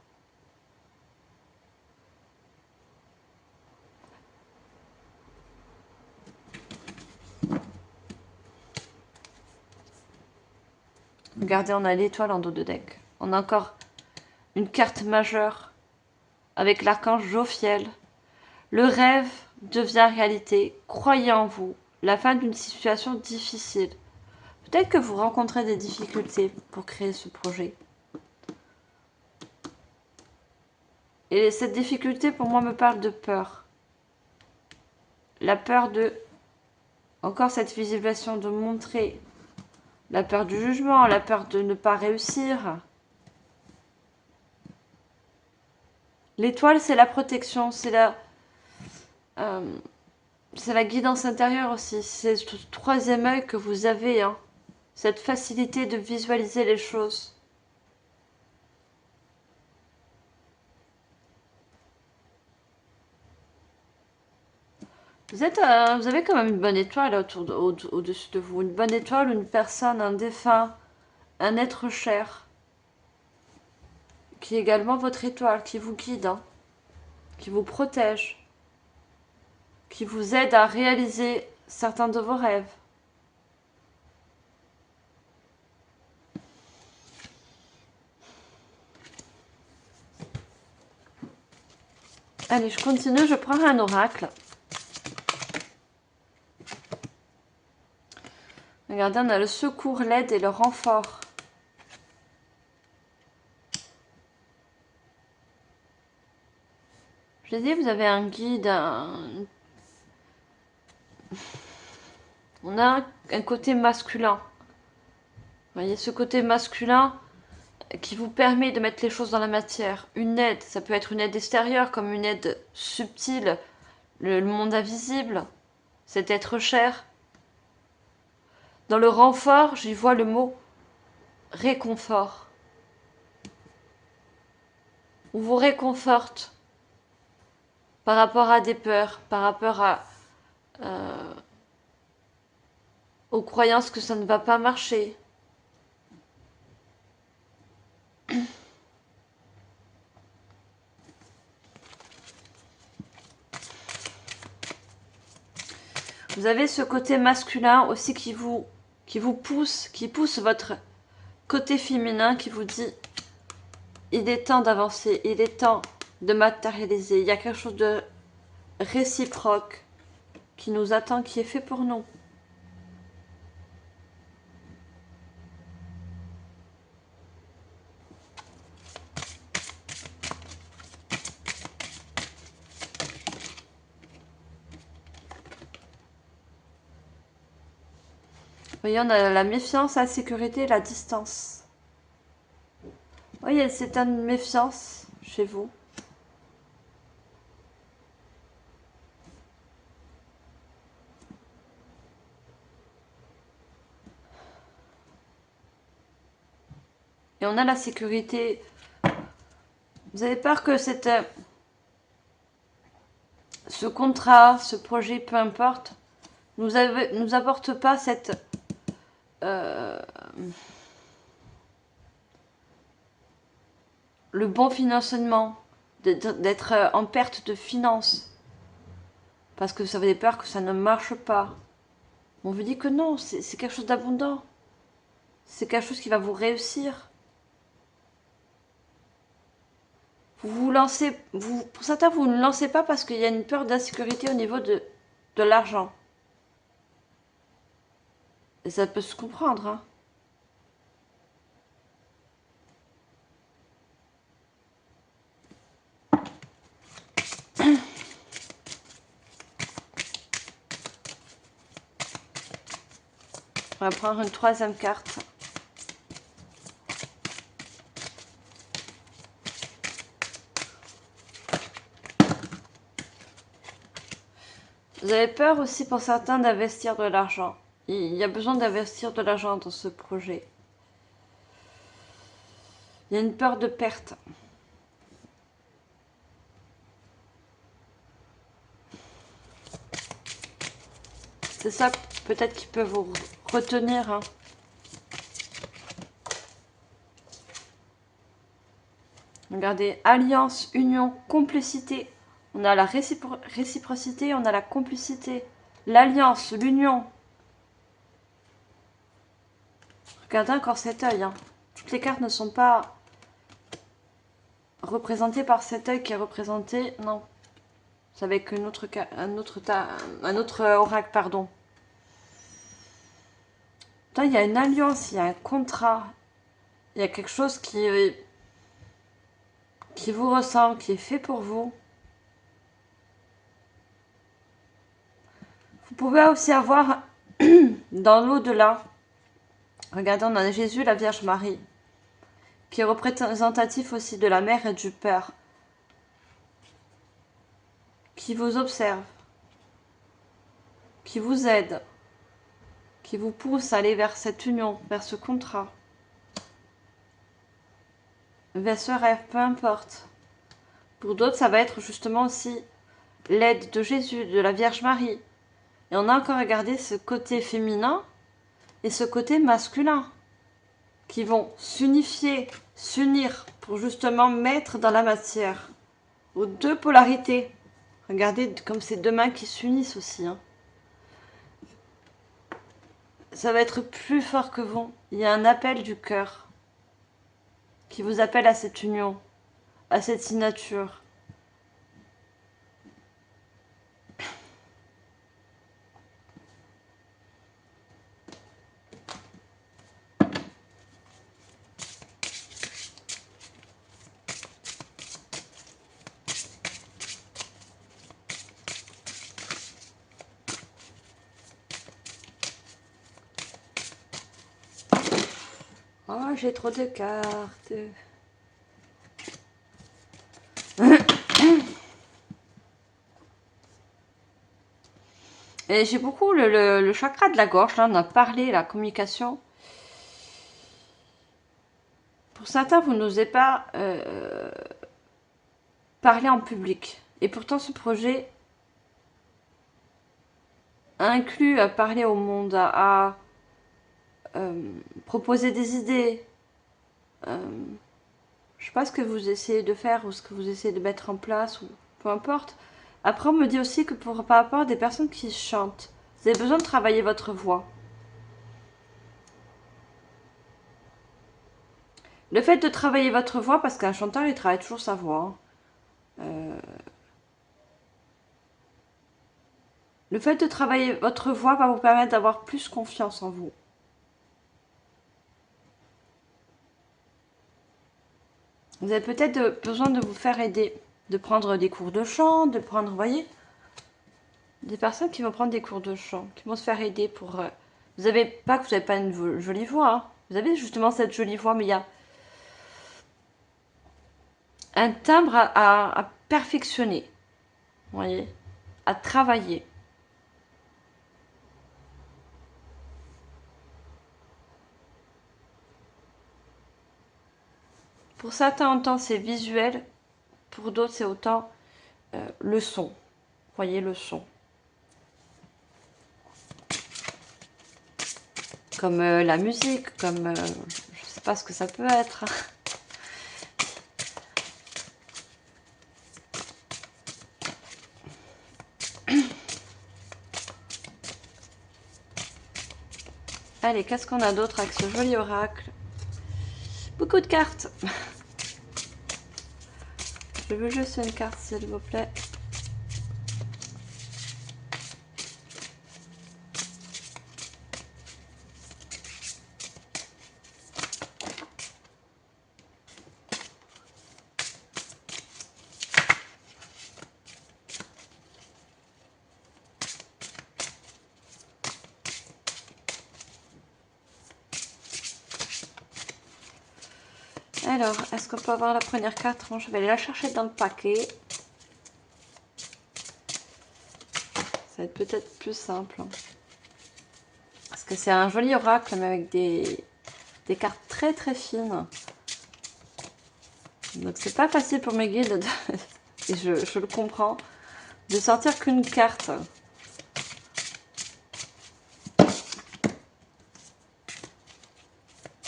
Regardez, on a l'étoile en dos de deck. On a encore une carte majeure avec l'archange Jophiel. Le rêve devient réalité. Croyez en vous. La fin d'une situation difficile. Peut-être que vous rencontrez des difficultés pour créer ce projet. Et cette difficulté, pour moi, me parle de peur. La peur de... Encore cette visualisation de montrer. La peur du jugement, la peur de ne pas réussir. L'étoile, c'est la protection, c'est la guidance intérieure aussi. C'est ce troisième œil que vous avez, hein. Cette facilité de visualiser les choses. Vous avez quand même une bonne étoile au-dessus de vous. Une bonne étoile, une personne, un défunt, un être cher. Qui est également votre étoile, qui vous guide, hein, qui vous protège, qui vous aide à réaliser certains de vos rêves. Allez, je continue, je prends un oracle. Regardez, on a le secours, l'aide et le renfort. Je l'ai dit, vous avez un guide, on a un côté masculin. Vous voyez, ce côté masculin qui vous permet de mettre les choses dans la matière. Une aide, ça peut être une aide extérieure comme une aide subtile, le monde invisible, cet être cher. Dans le renfort, j'y vois le mot réconfort. On vous réconforte par rapport à des peurs, par rapport à aux croyances que ça ne va pas marcher. Vous avez ce côté masculin aussi qui vous pousse, qui pousse votre côté féminin qui vous dit il est temps d'avancer, il est temps de matérialiser. Il y a quelque chose de réciproque qui nous attend, qui est fait pour nous. Vous voyez, on a la méfiance, la sécurité et la distance. Vous voyez, c'est une méfiance chez vous. Et on a la sécurité. Vous avez peur que ce contrat, ce projet, peu importe, nous apporte pas cette le bon financement, d'être en perte de finances, parce que vous avez peur que ça ne marche pas. On vous dit que non, c'est quelque chose d'abondant. C'est quelque chose qui va vous réussir. Vous vous lancez, pour certains, vous ne lancez pas parce qu'il y a une peur d'insécurité au niveau de l'argent. Et ça peut se comprendre, hein. On va prendre une troisième carte. Vous avez peur aussi pour certains d'investir de l'argent. Il y a besoin d'investir de l'argent dans ce projet. Il y a une peur de perte. C'est ça peut-être qui peut vous retenir, hein. Regardez, alliance, union, complicité. On a la réciprocité, on a la complicité. L'alliance, l'union. Regardez encore cet œil, hein. Toutes les cartes ne sont pas représentées par cet œil qui est représenté. Non. C'est avec un autre oracle, pardon. Là, il y a une alliance, il y a un contrat. Il y a quelque chose qui vous ressemble, qui est fait pour vous. Vous pouvez aussi avoir dans l'au-delà, regardez, on a Jésus, la Vierge Marie, qui est représentatif aussi de la mère et du père, qui vous observe, qui vous aide, qui vous pousse à aller vers cette union, vers ce contrat, vers ce rêve, peu importe. Pour d'autres, ça va être justement aussi l'aide de Jésus, de la Vierge Marie. Et on a encore regardé ce côté féminin et ce côté masculin qui vont s'unifier, s'unir pour justement mettre dans la matière aux deux polarités. Regardez comme ces deux mains qui s'unissent aussi, hein. Ça va être plus fort que vous. Il y a un appel du cœur qui vous appelle à cette union, à cette signature. Oh, j'ai trop de cartes. Et j'ai beaucoup le chakra de la gorge, là, on a parlé, la communication. Pour certains, vous n'osez pas parler en public. Et pourtant, ce projet inclut à parler au monde, à proposer des idées. Je sais pas ce que vous essayez de faire ou ce que vous essayez de mettre en place, ou peu importe. Après, on me dit aussi que par rapport à des personnes qui chantent, vous avez besoin de travailler votre voix. Le fait de travailler votre voix, parce qu'un chanteur, il travaille toujours sa voix. Le fait de travailler votre voix va vous permettre d'avoir plus confiance en vous. Vous avez peut-être besoin de vous faire aider, de prendre des cours de chant, de prendre, vous voyez, des personnes qui vont prendre des cours de chant, qui vont se faire aider pour... vous n'avez pas que vous n'avez pas une jolie voix, hein. Vous avez justement cette jolie voix, mais il y a un timbre à perfectionner, vous voyez, à travailler. Pour certains, autant c'est visuel, pour d'autres, c'est autant le son. Vous voyez, le son. Comme la musique, comme... je sais pas ce que ça peut être. Allez, qu'est-ce qu'on a d'autre avec ce joli oracle? Beaucoup de cartes. Je veux juste une carte, s'il vous plaît. Alors, est-ce qu'on peut avoir la première carte? Bon, je vais aller la chercher dans le paquet. Ça va être peut-être plus simple. Parce que c'est un joli oracle, mais avec des cartes très très fines. Donc c'est pas facile pour mes guides, et je le comprends, de sortir qu'une carte.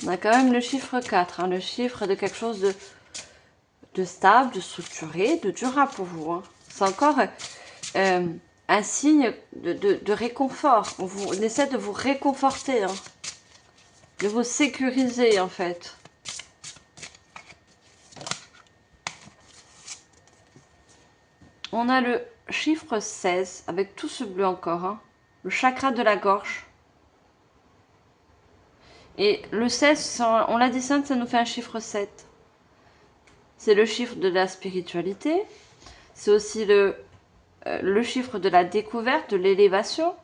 On a quand même le chiffre 4, hein, le chiffre de quelque chose de stable, de structuré, de durable pour vous. Hein. C'est encore un signe de réconfort. On essaie de vous réconforter, hein, de vous sécuriser en fait. On a le chiffre 16 avec tout ce bleu encore, hein, le chakra de la gorge. Et le 16, on l'additionne, ça nous fait un chiffre 7. C'est le chiffre de la spiritualité. C'est aussi le chiffre de la découverte, de l'élévation.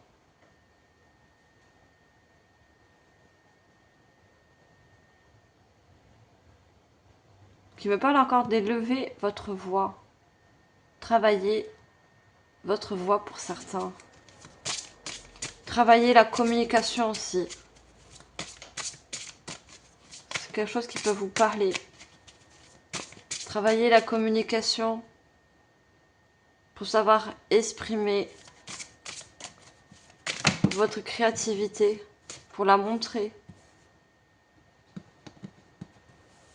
Qui me parle encore d'élever votre voix. Travailler votre voix pour certains. Travailler la communication aussi. C'est quelque chose qui peut vous parler. Travailler la communication pour savoir exprimer votre créativité, pour la montrer.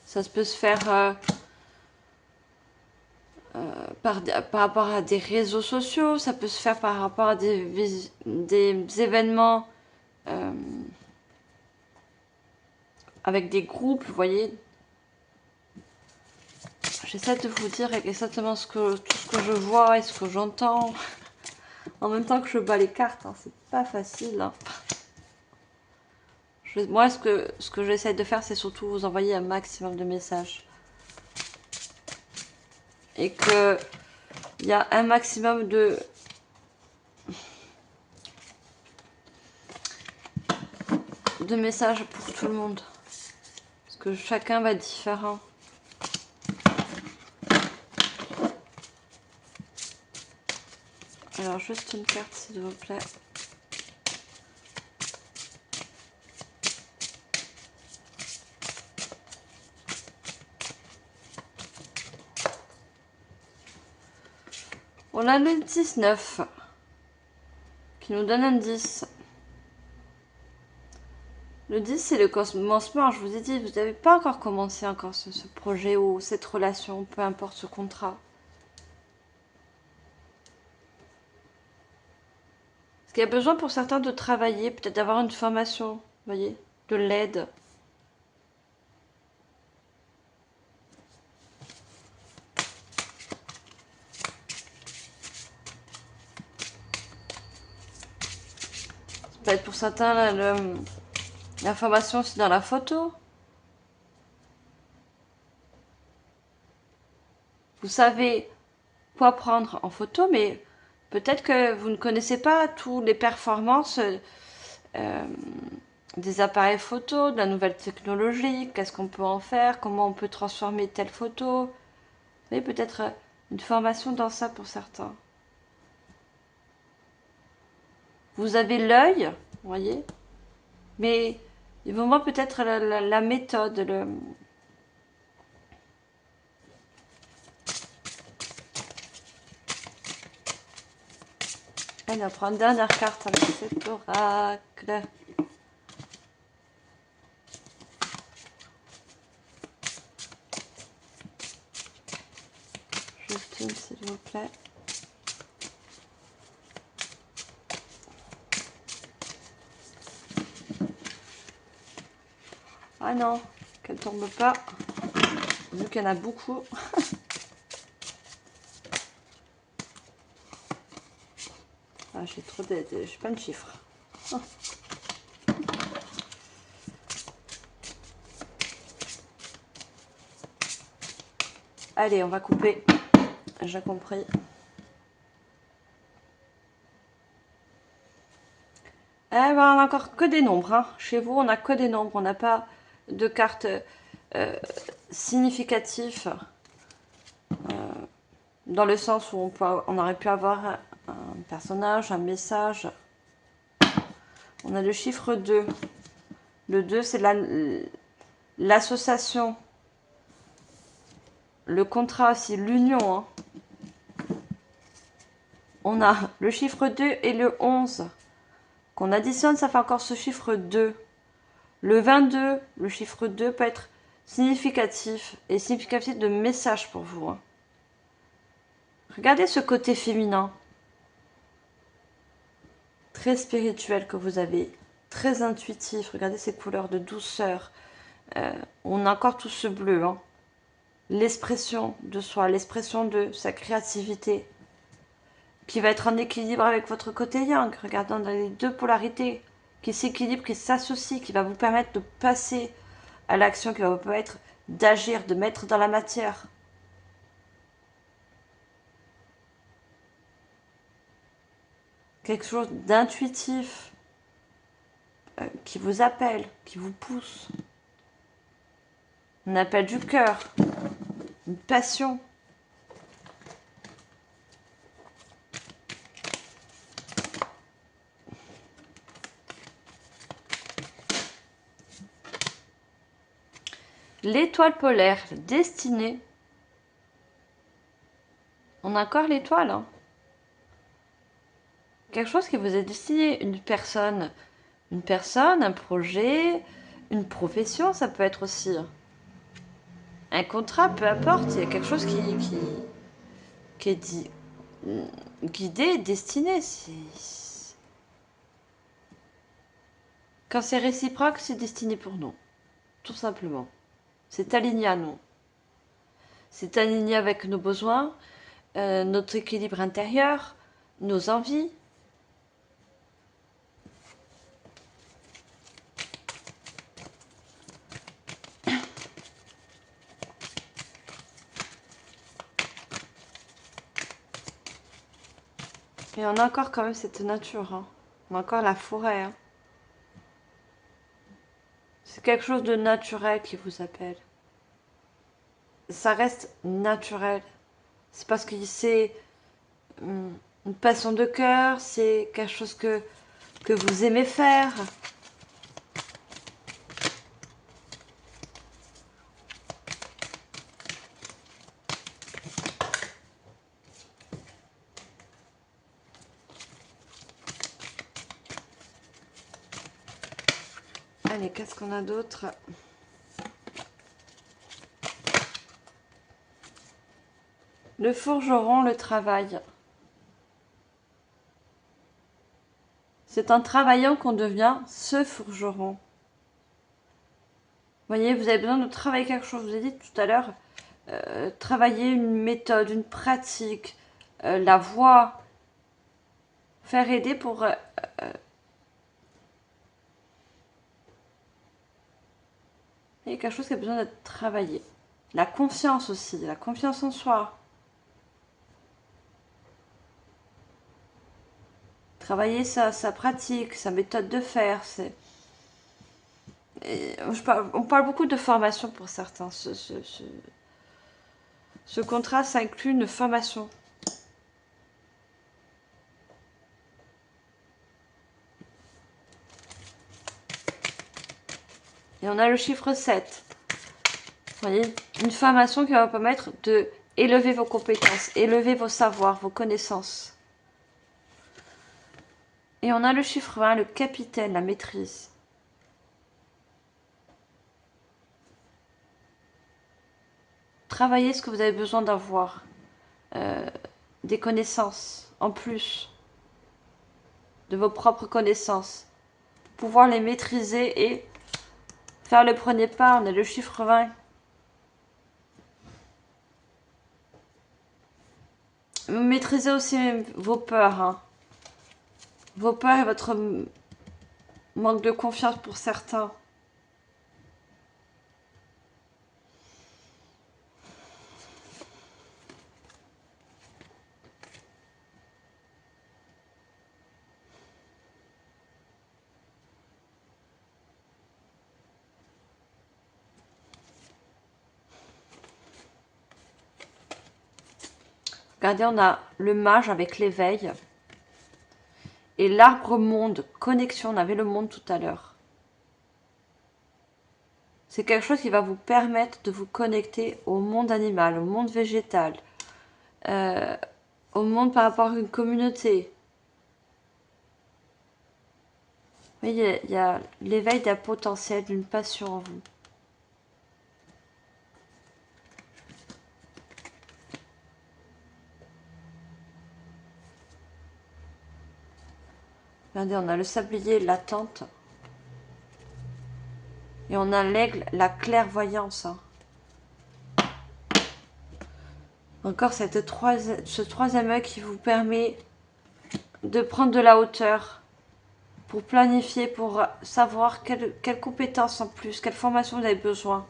Ça peut se faire par rapport à des réseaux sociaux, ça peut se faire par rapport à des événements avec des groupes, vous voyez. J'essaie de vous dire exactement tout ce que je vois et ce que j'entends. En même temps que je bats les cartes, hein, c'est pas facile. Hein. Moi, ce que j'essaie de faire, c'est surtout vous envoyer un maximum de messages. Et que il y a un maximum de messages pour tout le monde. Parce que chacun va être différent. Alors, juste une carte, s'il vous plaît. On a le 19 qui nous donne un 10. Le 10, c'est le commencement. Je vous ai dit, vous n'avez pas encore commencé encore ce projet ou cette relation, peu importe ce contrat. Parce qu'il y a besoin pour certains de travailler, peut-être d'avoir une formation, vous voyez, de l'aide. Ça peut être pour certains la formation, c'est dans la photo. Vous savez quoi prendre en photo, mais peut-être que vous ne connaissez pas toutes les performances des appareils photo, de la nouvelle technologie, qu'est-ce qu'on peut en faire, comment on peut transformer telle photo. Vous voyez, peut-être une formation dans ça pour certains. Vous avez l'œil, vous voyez, mais il vous manque peut-être la méthode, Allez, on prend une dernière carte avec cet oracle. Juste une, s'il vous plaît. Ah non, qu'elle tombe pas. Vu qu'il y en a beaucoup. Ah, j'ai trop de... J'ai plein de chiffres. Oh. Allez, on va couper. J'ai compris. Eh ben, on n'a encore que des nombres. Hein. Chez vous, on n'a que des nombres. On n'a pas de cartes significatives. Dans le sens où on aurait pu avoir un personnage, un message. On a le chiffre 2. Le 2, c'est l'association. Le contrat aussi, l'union. Hein. On a le chiffre 2 et le 11. Qu'on additionne, ça fait encore ce chiffre 2. Le 22, le chiffre 2 peut être significatif et significatif de message pour vous. Hein. Regardez ce côté féminin, très spirituel que vous avez, très intuitif. Regardez ces couleurs de douceur. On a encore tout ce bleu. Hein. L'expression de soi, l'expression de sa créativité, qui va être en équilibre avec votre côté yang. Regardons dans les deux polarités, qui s'équilibrent, qui s'associent, qui va vous permettre de passer à l'action, qui va vous permettre d'agir, de mettre dans la matière. Quelque chose d'intuitif qui vous appelle, qui vous pousse. Un appel du cœur, une passion. L'étoile polaire, destinée. On a encore l'étoile. Hein. Quelque chose qui vous est destiné, une personne, un projet, une profession, ça peut être aussi. Un contrat, peu importe, il y a quelque chose qui est dit, guidé, destiné. Quand c'est réciproque, c'est destiné pour nous, tout simplement. C'est aligné à nous. C'est aligné avec nos besoins, notre équilibre intérieur, nos envies. Et on a encore quand même cette nature. Hein. On a encore la forêt. Hein. C'est quelque chose de naturel qui vous appelle. Ça reste naturel. C'est parce que c'est une passion de cœur, c'est quelque chose que vous aimez faire. Allez, qu'est-ce qu'on a d'autre? Le forgeron, le travail. C'est en travaillant qu'on devient ce forgeron. Vous voyez, vous avez besoin de travailler quelque chose. Je vous ai dit tout à l'heure, travailler une méthode, une pratique, la voix, faire aider pour il y a quelque chose qui a besoin d'être travaillé. La confiance aussi, la confiance en soi. Travailler sa pratique, sa méthode de faire. On parle beaucoup de formation pour certains. Ce contrat, ça inclut une formation. Et on a le chiffre 7. Vous voyez, une formation qui va vous permettre de élever vos compétences, élever vos savoirs, vos connaissances. Et on a le chiffre 1, le capitaine, la maîtrise. Travaillez ce que vous avez besoin d'avoir. Des connaissances en plus de vos propres connaissances. Pouvoir les maîtriser et Faire le premier pas, on a le chiffre 20. Maîtrisez aussi vos peurs. Hein. Vos peurs et votre manque de confiance pour certains. Regardez, on a le mage avec l'éveil. Et l'arbre monde, connexion, on avait le monde tout à l'heure. C'est quelque chose qui va vous permettre de vous connecter au monde animal, au monde végétal, au monde par rapport à une communauté. Oui, il y a l'éveil d'un potentiel, d'une passion en vous. Regardez, on a le sablier, l'attente. Et on a l'aigle, la clairvoyance. Hein. Encore ce troisième œil qui vous permet de prendre de la hauteur pour planifier, pour savoir quelles compétences en plus, quelle formation vous avez besoin.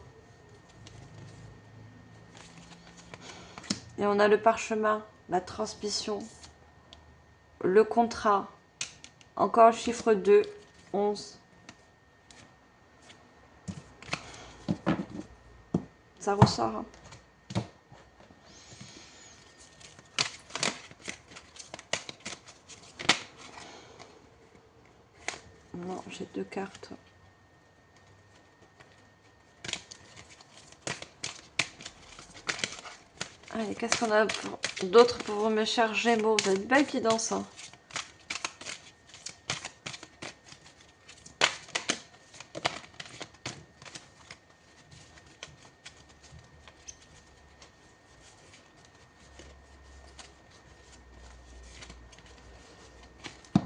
Et on a le parchemin, la transmission, le contrat, encore le chiffre 2, 11. Ça ressort. Hein. Non, j'ai 2 cartes. Allez, qu'est-ce qu'on a d'autre pour vous, mes chers Gémeaux? Vous avez une belle guidance. Hein.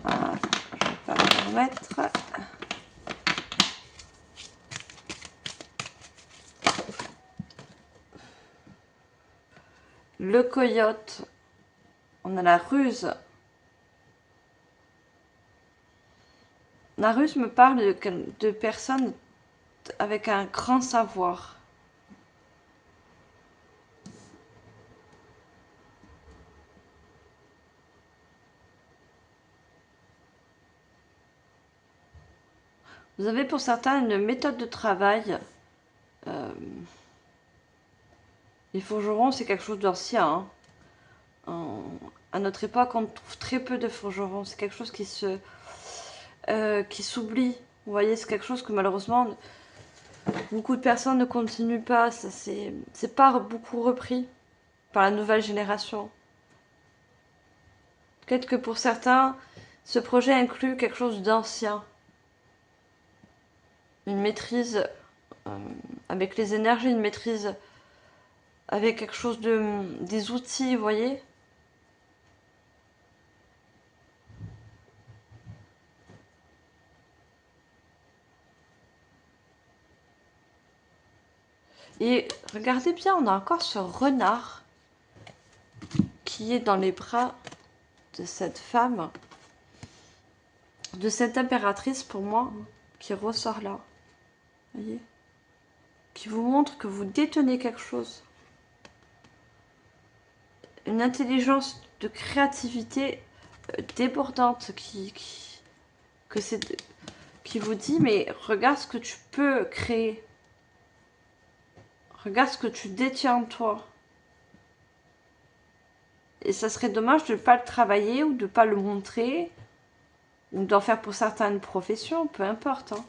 Voilà, je vais pas me remettre. Le coyote. On a la ruse. La ruse me parle de personnes avec un grand savoir. Vous avez pour certains une méthode de travail. Les forgerons, c'est quelque chose d'ancien. Hein. À notre époque, on trouve très peu de forgerons. C'est quelque chose qui s'oublie. Vous voyez, c'est quelque chose que malheureusement, beaucoup de personnes ne continuent pas. C'est pas beaucoup repris par la nouvelle génération. Peut-être que pour certains, ce projet inclut quelque chose d'ancien. Une maîtrise avec les énergies, une maîtrise avec quelque chose des outils, vous voyez. Et regardez bien, on a encore ce renard qui est dans les bras de cette femme, de cette impératrice pour moi, qui ressort là. Vous voyez, qui vous montre que vous détenez quelque chose. Une intelligence de créativité débordante qui vous dit mais regarde ce que tu peux créer. Regarde ce que tu détiens en toi. Et ça serait dommage de ne pas le travailler ou de ne pas le montrer ou d'en faire pour certaines professions, peu importe. Hein.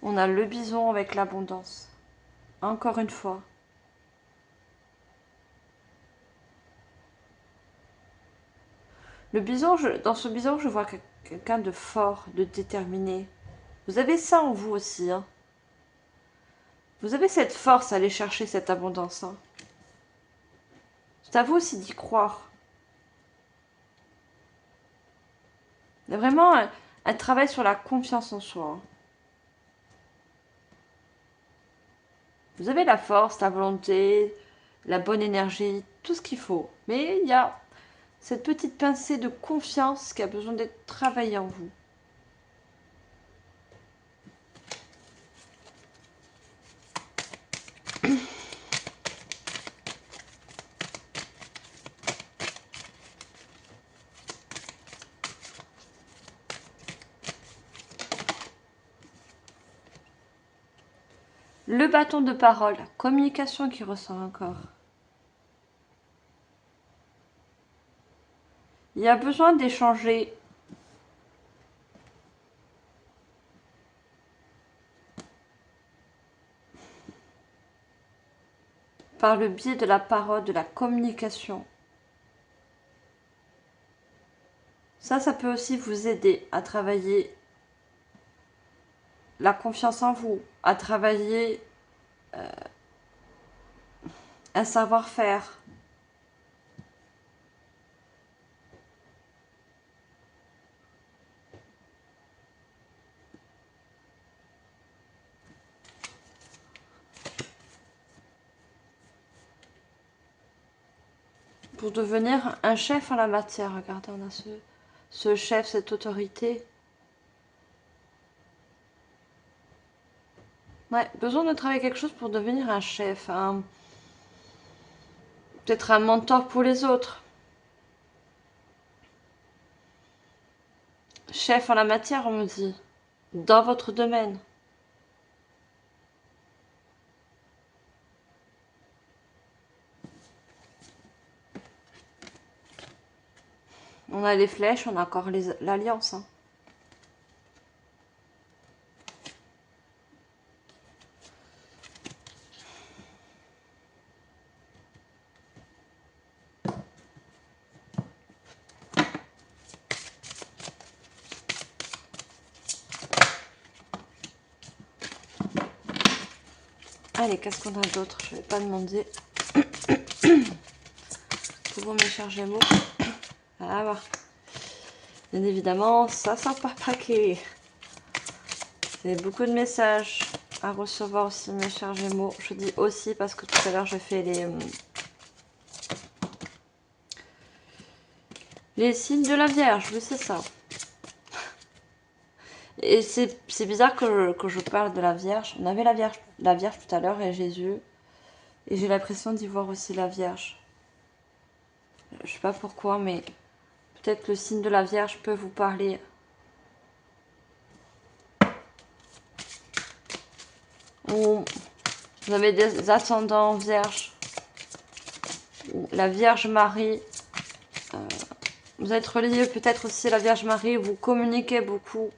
On a le bison avec l'abondance. Encore une fois. Le bison, dans ce bison, je vois quelqu'un de fort, de déterminé. Vous avez ça en vous aussi, hein. Vous avez cette force à aller chercher cette abondance, hein. C'est à vous aussi d'y croire. Il y a vraiment un travail sur la confiance en soi, hein. Vous avez la force, la volonté, la bonne énergie, tout ce qu'il faut. Mais il y a cette petite pincée de confiance qui a besoin d'être travaillée en vous. Le bâton de parole, la communication qui ressort encore. Il y a besoin d'échanger. Par le biais de la parole, de la communication. Ça peut aussi vous aider à travailler la confiance en vous, à travailler un savoir-faire. Pour devenir un chef en la matière. Regardez, on a ce chef, cette autorité. Ouais, besoin de travailler quelque chose pour devenir un chef, peut-être un mentor pour les autres. Chef en la matière, on me dit, dans votre domaine. On a les flèches, on a encore l'alliance, hein. Allez, qu'est-ce qu'on a d'autre? Je vais pas demander. Pour vous, mes chers Gémeaux. Ah, bien évidemment, ça sent pas paquet. C'est beaucoup de messages à recevoir aussi, mes chers Gémeaux. Je dis aussi parce que tout à l'heure, je fais les signes de la Vierge. Oui, c'est ça. Et c'est bizarre que je parle de la Vierge. On avait la Vierge tout à l'heure et Jésus. Et j'ai l'impression d'y voir aussi la Vierge. Je sais pas pourquoi, mais peut-être le signe de la Vierge peut vous parler. Ou vous avez des ascendants Vierge. La Vierge Marie. Vous êtes relié peut-être aussi à la Vierge Marie. Vous communiquez beaucoup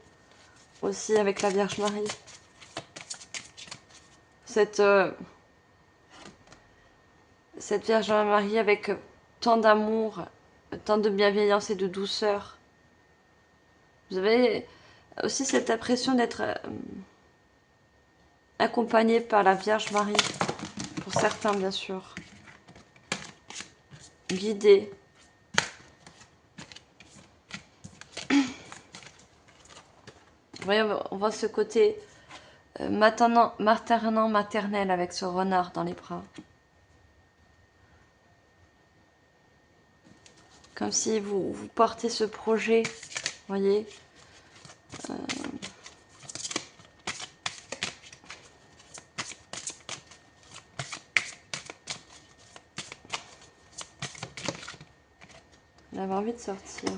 aussi avec la Vierge Marie. Cette Vierge Marie avec tant d'amour, tant de bienveillance et de douceur. Vous avez aussi cette impression d'être accompagné par la Vierge Marie, pour certains bien sûr. Guidé. Vous voyez, on voit ce côté maternel avec ce renard dans les bras. Comme si vous portez ce projet, vous voyez. On avait envie de sortir.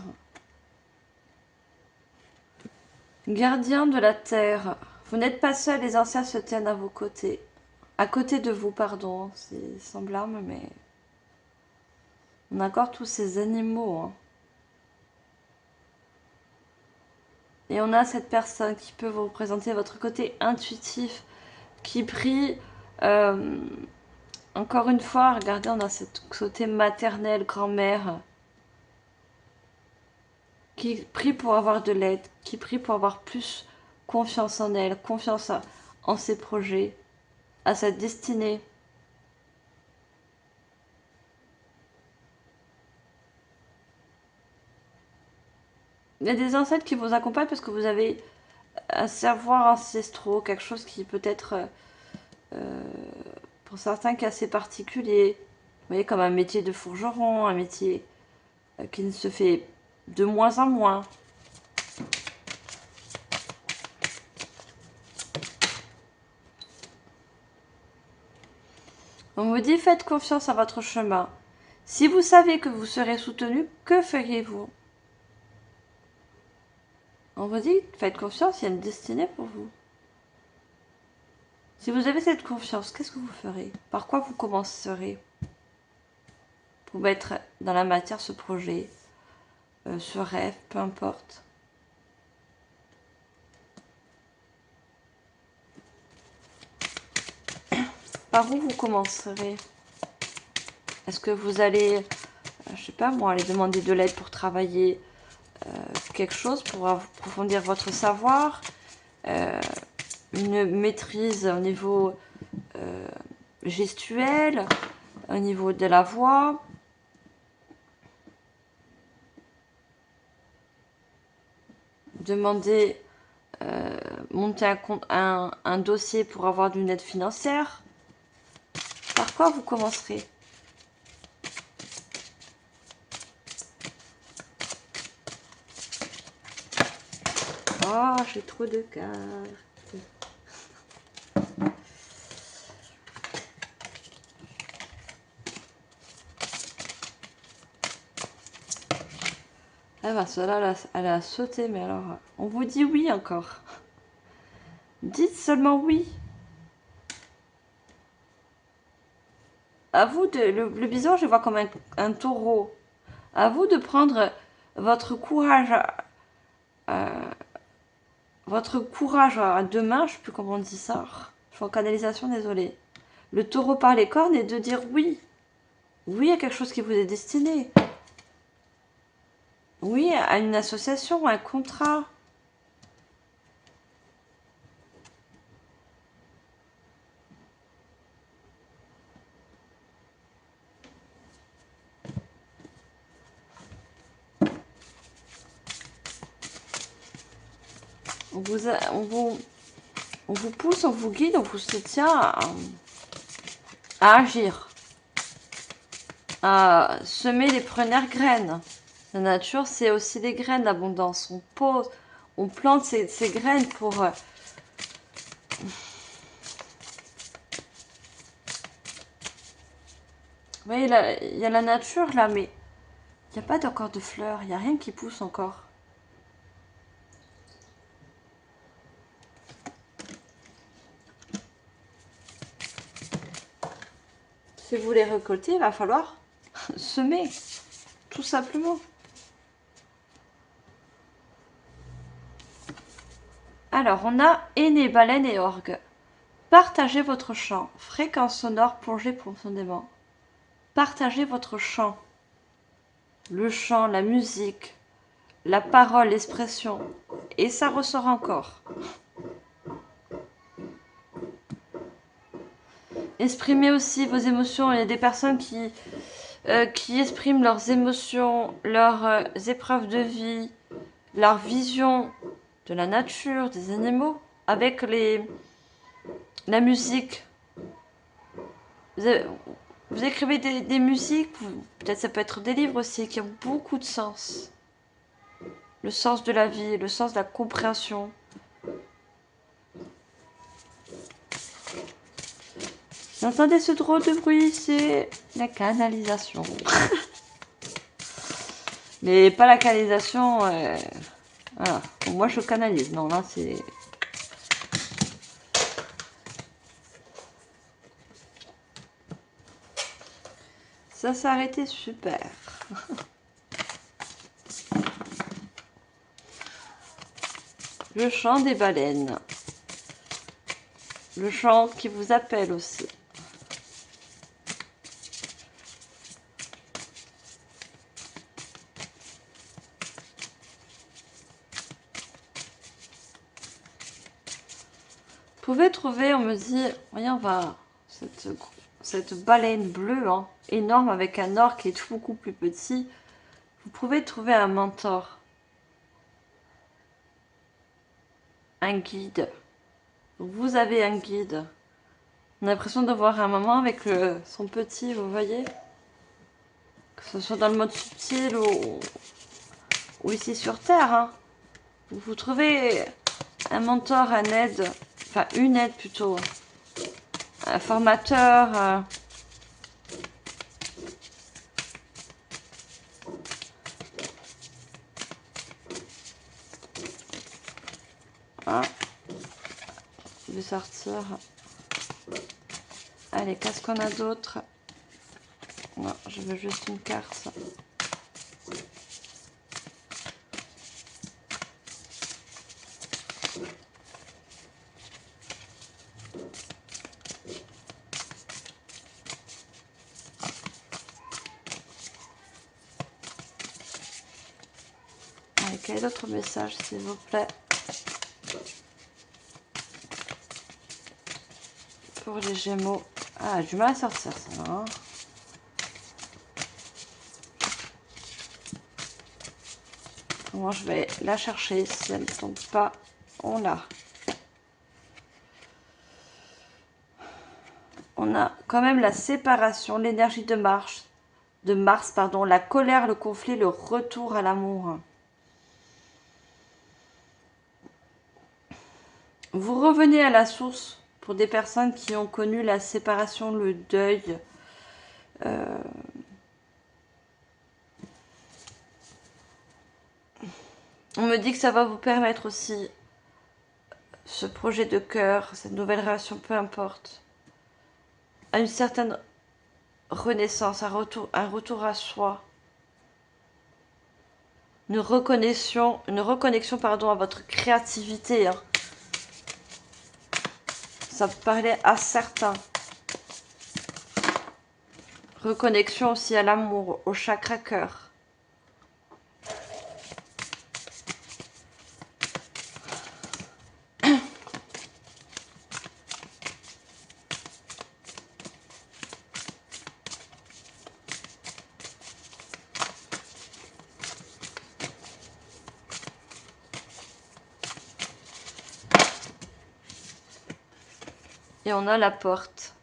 Gardien de la terre. Vous n'êtes pas seul, les anciens se tiennent à vos côtés. À côté de vous, pardon. C'est semblable, mais... On a encore tous ces animaux, hein. Et on a cette personne qui peut vous représenter votre côté intuitif, qui prie. Encore une fois, regardez, on a ce côté maternel, grand-mère. qui prie pour avoir de l'aide, qui prie pour avoir plus confiance en elle, confiance en ses projets, à sa destinée. Il y a des ancêtres qui vous accompagnent parce que vous avez un savoir ancestral, quelque chose qui peut être, pour certains, qui est assez particulier. Vous voyez, comme un métier de forgeron, un métier qui ne se fait de moins en moins. On vous dit, faites confiance à votre chemin. Si vous savez que vous serez soutenu, que feriez-vous? On vous dit, faites confiance, il y a une destinée pour vous. Si vous avez cette confiance, qu'est-ce que vous ferez? Par quoi vous commencerez pour mettre dans la matière ce projet, ce rêve, peu importe. Par où vous commencerez? Est-ce que vous allez, je sais pas moi, aller demander de l'aide pour travailler quelque chose, pour approfondir votre savoir, une maîtrise au niveau gestuel, au niveau de la voix? Demander, monter un dossier pour avoir une aide financière? Par quoi vous commencerez? Oh, j'ai trop de cartes. Ah bah celle-là, elle a sauté, mais alors, on vous dit oui encore. Dites seulement oui. À vous de... Le bison, je vois comme un taureau. À vous de prendre votre courage à deux mains, je sais plus comment on dit ça. Je suis en canalisation, désolé. Le taureau par les cornes et de dire oui. Oui à quelque chose qui vous est destiné. Oui à une association, à un contrat. On vous pousse, on vous guide, on vous soutient à agir, à semer les premières graines. La nature, c'est aussi des graines, l'abondance. On pose, on plante ces graines pour... Vous voyez, il y a la nature là, mais il n'y a pas encore de fleurs, il n'y a rien qui pousse encore. Si vous voulez récolter, il va falloir semer, tout simplement. Alors, on a aîné, baleine et orgue. Partagez votre chant. Fréquence sonore, plongez profondément. Partagez votre chant. Le chant, la musique, la parole, l'expression. Et ça ressort encore. Exprimez aussi vos émotions. Il y a des personnes qui expriment leurs émotions, leurs épreuves de vie, leur vision de la nature, des animaux, avec la musique. Vous écrivez des musiques, peut-être ça peut être des livres aussi, qui ont beaucoup de sens. Le sens de la vie, le sens de la compréhension. Vous entendez ce drôle de bruit? C'est la canalisation. Mais pas la canalisation... voilà. Moi je canalise, non là c'est... Ça s'est arrêté, super. Le chant des baleines. Le chant qui vous appelle aussi. pouvez trouver, on me dit, voyez, on va, cette baleine bleue, hein, énorme, avec un or qui est tout beaucoup plus petit, vous pouvez trouver un mentor, un guide. Vous avez un guide. On a l'impression de voir un maman avec son petit, vous voyez? Que ce soit dans le mode subtil ou ici sur Terre, hein. Vous trouvez un mentor, un aide, enfin une aide plutôt, un formateur. Ah, je vais sortir. Allez, qu'est-ce qu'on a d'autre? Non, je veux juste une carte. Allez, quel autre message, s'il vous plaît? Pour les Gémeaux. Ah, j'ai du mal à sortir ça, hein. Comment je vais la chercher si elle ne tombe pas? On l'a. On a quand même la séparation, l'énergie de Mars, pardon, la colère, le conflit, le retour à l'amour. Vous revenez à la source pour des personnes qui ont connu la séparation, le deuil. On me dit que ça va vous permettre aussi ce projet de cœur, cette nouvelle relation, peu importe, à une certaine renaissance, un retour à soi, une reconnexion pardon, à votre créativité. Hein. Ça parlait à certains. Reconnexion aussi à l'amour, au chakra cœur. Et on a la porte.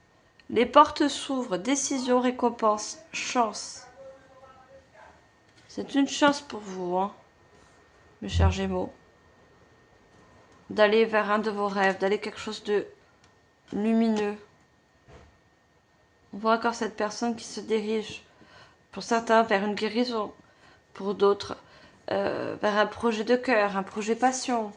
Les portes s'ouvrent, décision, récompense, chance. C'est une chance pour vous, hein, mes chers Gémeaux. D'aller vers un de vos rêves, d'aller quelque chose de lumineux. On voit encore cette personne qui se dirige, pour certains, vers une guérison, pour d'autres, vers un projet de cœur, un projet passion.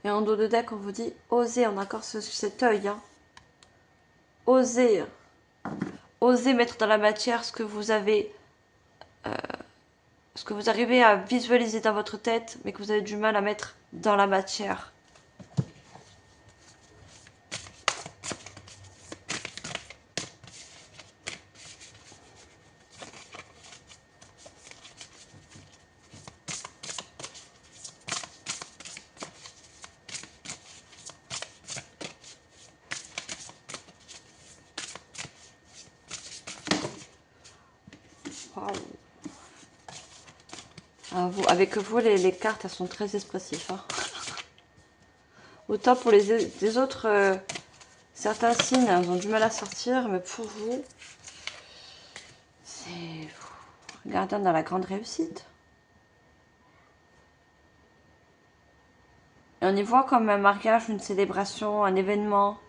Et en dos de deck, on vous dit, osez, on a encore cet œil, hein. Osez. Osez mettre dans la matière ce que vous avez, ce que vous arrivez à visualiser dans votre tête, mais que vous avez du mal à mettre dans la matière. Wow. Avec vous, les cartes, elles sont très expressives. Hein. Autant pour les autres, certains signes, ils ont du mal à sortir, mais pour vous, c'est... Regardez dans la grande réussite. Et on y voit comme un mariage, une célébration, un événement,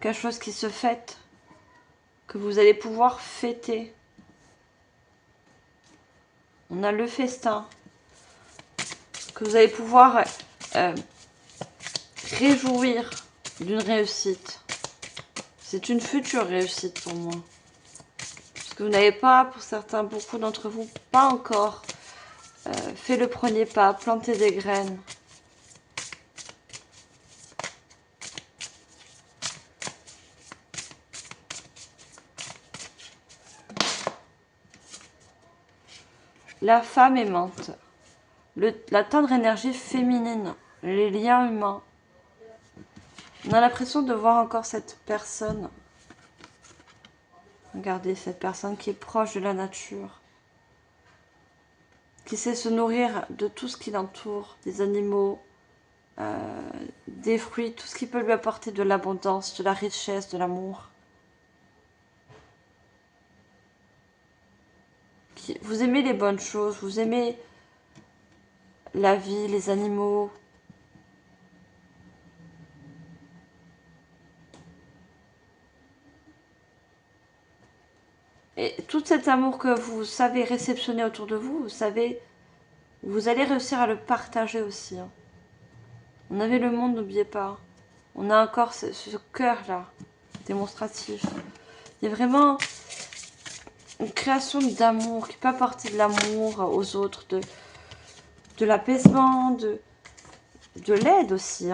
quelque chose qui se fête, que vous allez pouvoir fêter. On a le festin, que vous allez pouvoir réjouir d'une réussite. C'est une future réussite pour moi. Parce que vous n'avez pas, pour certains, beaucoup d'entre vous, pas encore fait le premier pas, planté des graines. La femme aimante. la tendre énergie féminine, les liens humains. On a l'impression de voir encore cette personne. Regardez, cette personne qui est proche de la nature, qui sait se nourrir de tout ce qui l'entoure, des animaux, des fruits, tout ce qui peut lui apporter de l'abondance, de la richesse, de l'amour. Vous aimez les bonnes choses, vous aimez la vie, les animaux. Et tout cet amour que vous savez réceptionner autour de vous, vous allez réussir à le partager aussi. On avait le monde, n'oubliez pas. On a encore ce cœur-là, démonstratif. Il y a vraiment une création d'amour qui peut apporter de l'amour aux autres, de l'apaisement, de l'aide aussi.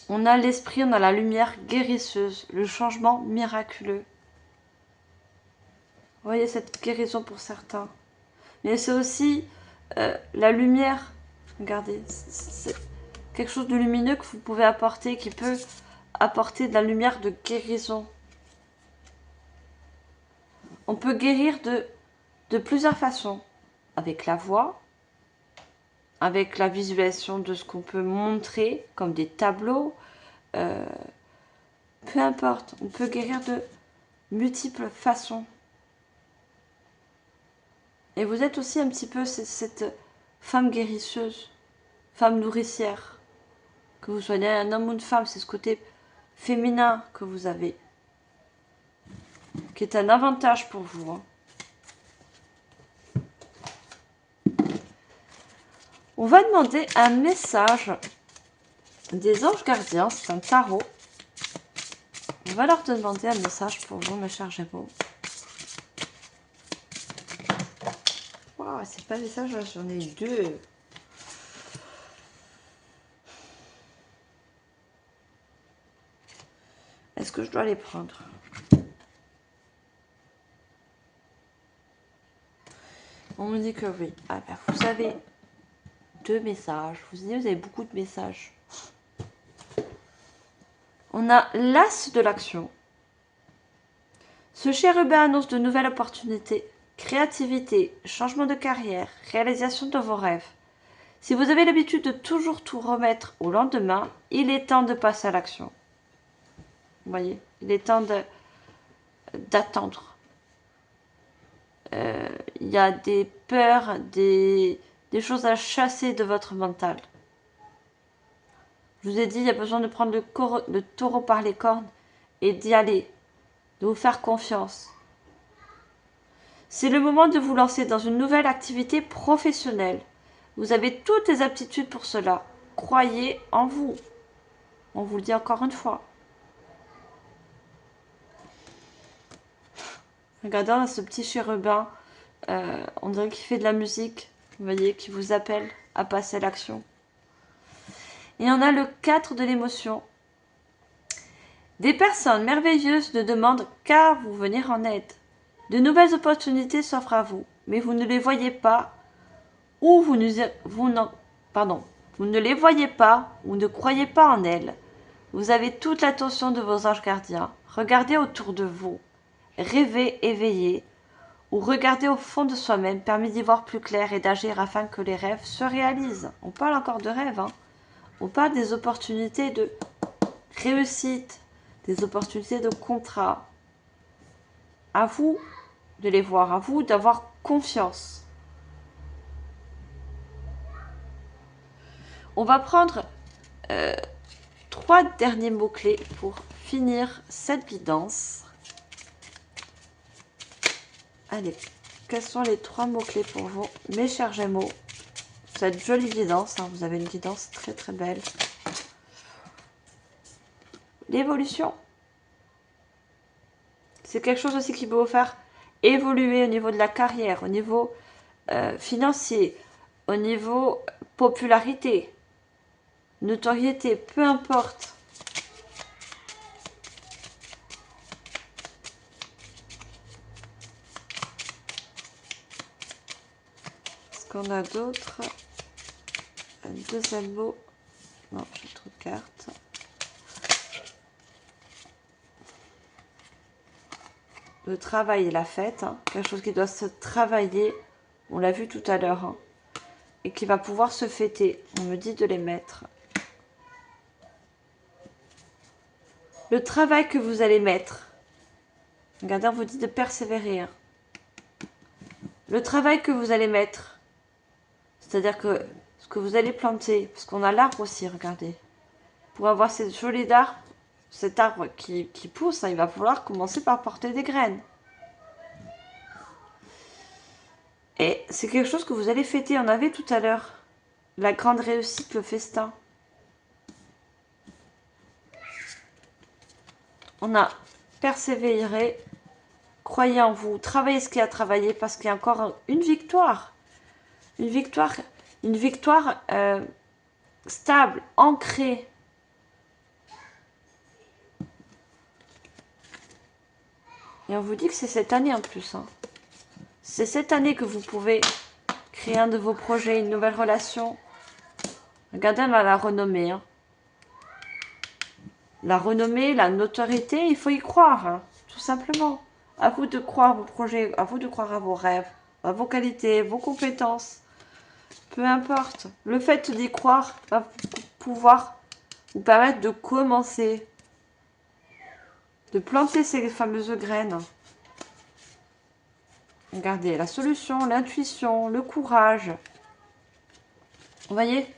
On a l'esprit, on a la lumière guérisseuse, le changement miraculeux. Vous voyez cette guérison pour certains. Mais c'est aussi la lumière. Regardez, c'est quelque chose de lumineux que vous pouvez apporter, qui peut apporter de la lumière de guérison. On peut guérir de plusieurs façons. Avec la voix, avec la visualisation de ce qu'on peut montrer, comme des tableaux. Peu importe, on peut guérir de multiples façons. Et vous êtes aussi un petit peu cette femme guérisseuse, femme nourricière. Que vous soyez un homme ou une femme, c'est ce côté féminin que vous avez. Qui est un avantage pour vous. On va demander un message des anges gardiens, c'est un tarot. On va leur demander un message pour vous, mes chers Gémeaux. Waouh, c'est pas un message, j'en ai eu deux. Est-ce que je dois les prendre? On me dit que oui. Ah ben, vous avez deux messages. Vous avez beaucoup de messages. On a l'as de l'action. Ce chérubin annonce de nouvelles opportunités, créativité, changement de carrière, réalisation de vos rêves. Si vous avez l'habitude de toujours tout remettre au lendemain, il est temps de passer à l'action. Vous voyez, il est temps d'attendre. Il y a des peurs, des choses à chasser de votre mental. Je vous ai dit, il y a besoin de prendre le taureau par les cornes et d'y aller, de vous faire confiance. C'est le moment de vous lancer dans une nouvelle activité professionnelle. Vous avez toutes les aptitudes pour cela. Croyez en vous. On vous le dit encore une fois. Regardez, on a ce petit chérubin. On dirait qu'il fait de la musique. Vous voyez, qui vous appelle à passer à l'action. Et on a le 4 de l'émotion. Des personnes merveilleuses ne demandent qu'à vous venir en aide. De nouvelles opportunités s'offrent à vous, mais vous ne les voyez pas ou vous ne les voyez pas ou ne croyez pas en elles. Vous avez toute l'attention de vos anges gardiens. Regardez autour de vous. Rêvez, éveillez, ou regardez au fond de soi-même, permet d'y voir plus clair et d'agir afin que les rêves se réalisent. On parle encore de rêves, On parle des opportunités de réussite, des opportunités de contrat. À vous de les voir, à vous d'avoir confiance. On va prendre 3 derniers mots-clés pour finir cette guidance. Allez, quels sont les 3 mots-clés pour vous, mes chers Gémeaux? Cette jolie guidance, vous avez une guidance très très belle. L'évolution. C'est quelque chose aussi qui peut vous faire évoluer au niveau de la carrière, au niveau financier, au niveau popularité, notoriété, peu importe. qu'on a d'autre? Un deuxième mot. Non, j'ai trop de cartes. Le travail et la fête. Hein. Quelque chose qui doit se travailler. On l'a vu tout à l'heure. Hein. Et qui va pouvoir se fêter. On me dit de les mettre. Le travail que vous allez mettre. Regardez, on vous dit de persévérer. Hein. Le travail que vous allez mettre. C'est-à-dire que ce que vous allez planter. Parce qu'on a l'arbre aussi, regardez. Pour avoir cette jolie arbre, cet arbre qui pousse, hein, il va falloir commencer par porter des graines. Et c'est quelque chose que vous allez fêter. On avait tout à l'heure la grande réussite, le festin. On a persévéré, croyez en vous, travaillez ce qu'il y a à travailler parce qu'il y a encore une victoire. Une victoire stable, ancrée. Et on vous dit que c'est cette année en plus. Hein. C'est cette année que vous pouvez créer un de vos projets, une nouvelle relation. Regardez, on a la renommée. Hein. La renommée, la notoriété, il faut y croire, hein, tout simplement. À vous de croire à vos projets, à vous de croire à vos rêves, à vos qualités, vos compétences. Peu importe. Le fait d'y croire va pouvoir vous permettre de commencer, de planter ces fameuses graines. Regardez, la solution, l'intuition, le courage. Vous voyez,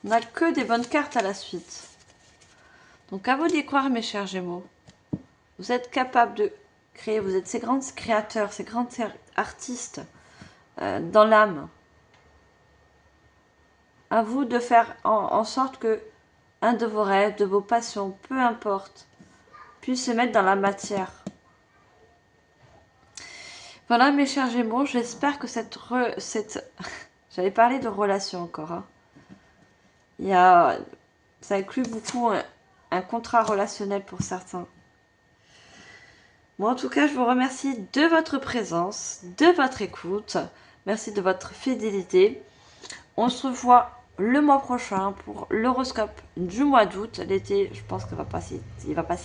on n'a que des bonnes cartes à la suite. Donc à vous d'y croire, mes chers Gémeaux. Vous êtes capable de créer, vous êtes ces grands créateurs, ces grands artistes dans l'âme. À vous de faire en sorte que un de vos rêves, de vos passions, peu importe, puisse se mettre dans la matière. Voilà, mes chers Gémeaux, j'espère que cette j'avais parlé de relation encore. Hein. Ça inclut beaucoup un contrat relationnel pour certains. Bon, en tout cas, je vous remercie de votre présence, de votre écoute. Merci de votre fidélité. On se revoit le mois prochain pour l'horoscope du mois d'août. L'été, je pense qu'il va passer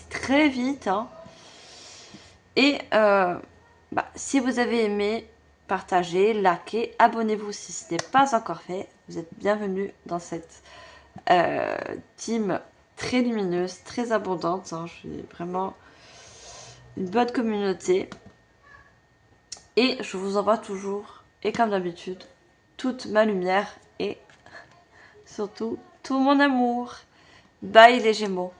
très vite. Hein. Et si vous avez aimé, partagez, likez, abonnez-vous si ce n'est pas encore fait. Vous êtes bienvenus dans cette team très lumineuse, très abondante. Hein. Je suis vraiment une bonne communauté. Et je vous envoie toujours, et comme d'habitude, toute ma lumière et surtout tout mon amour. Bye les Gémeaux.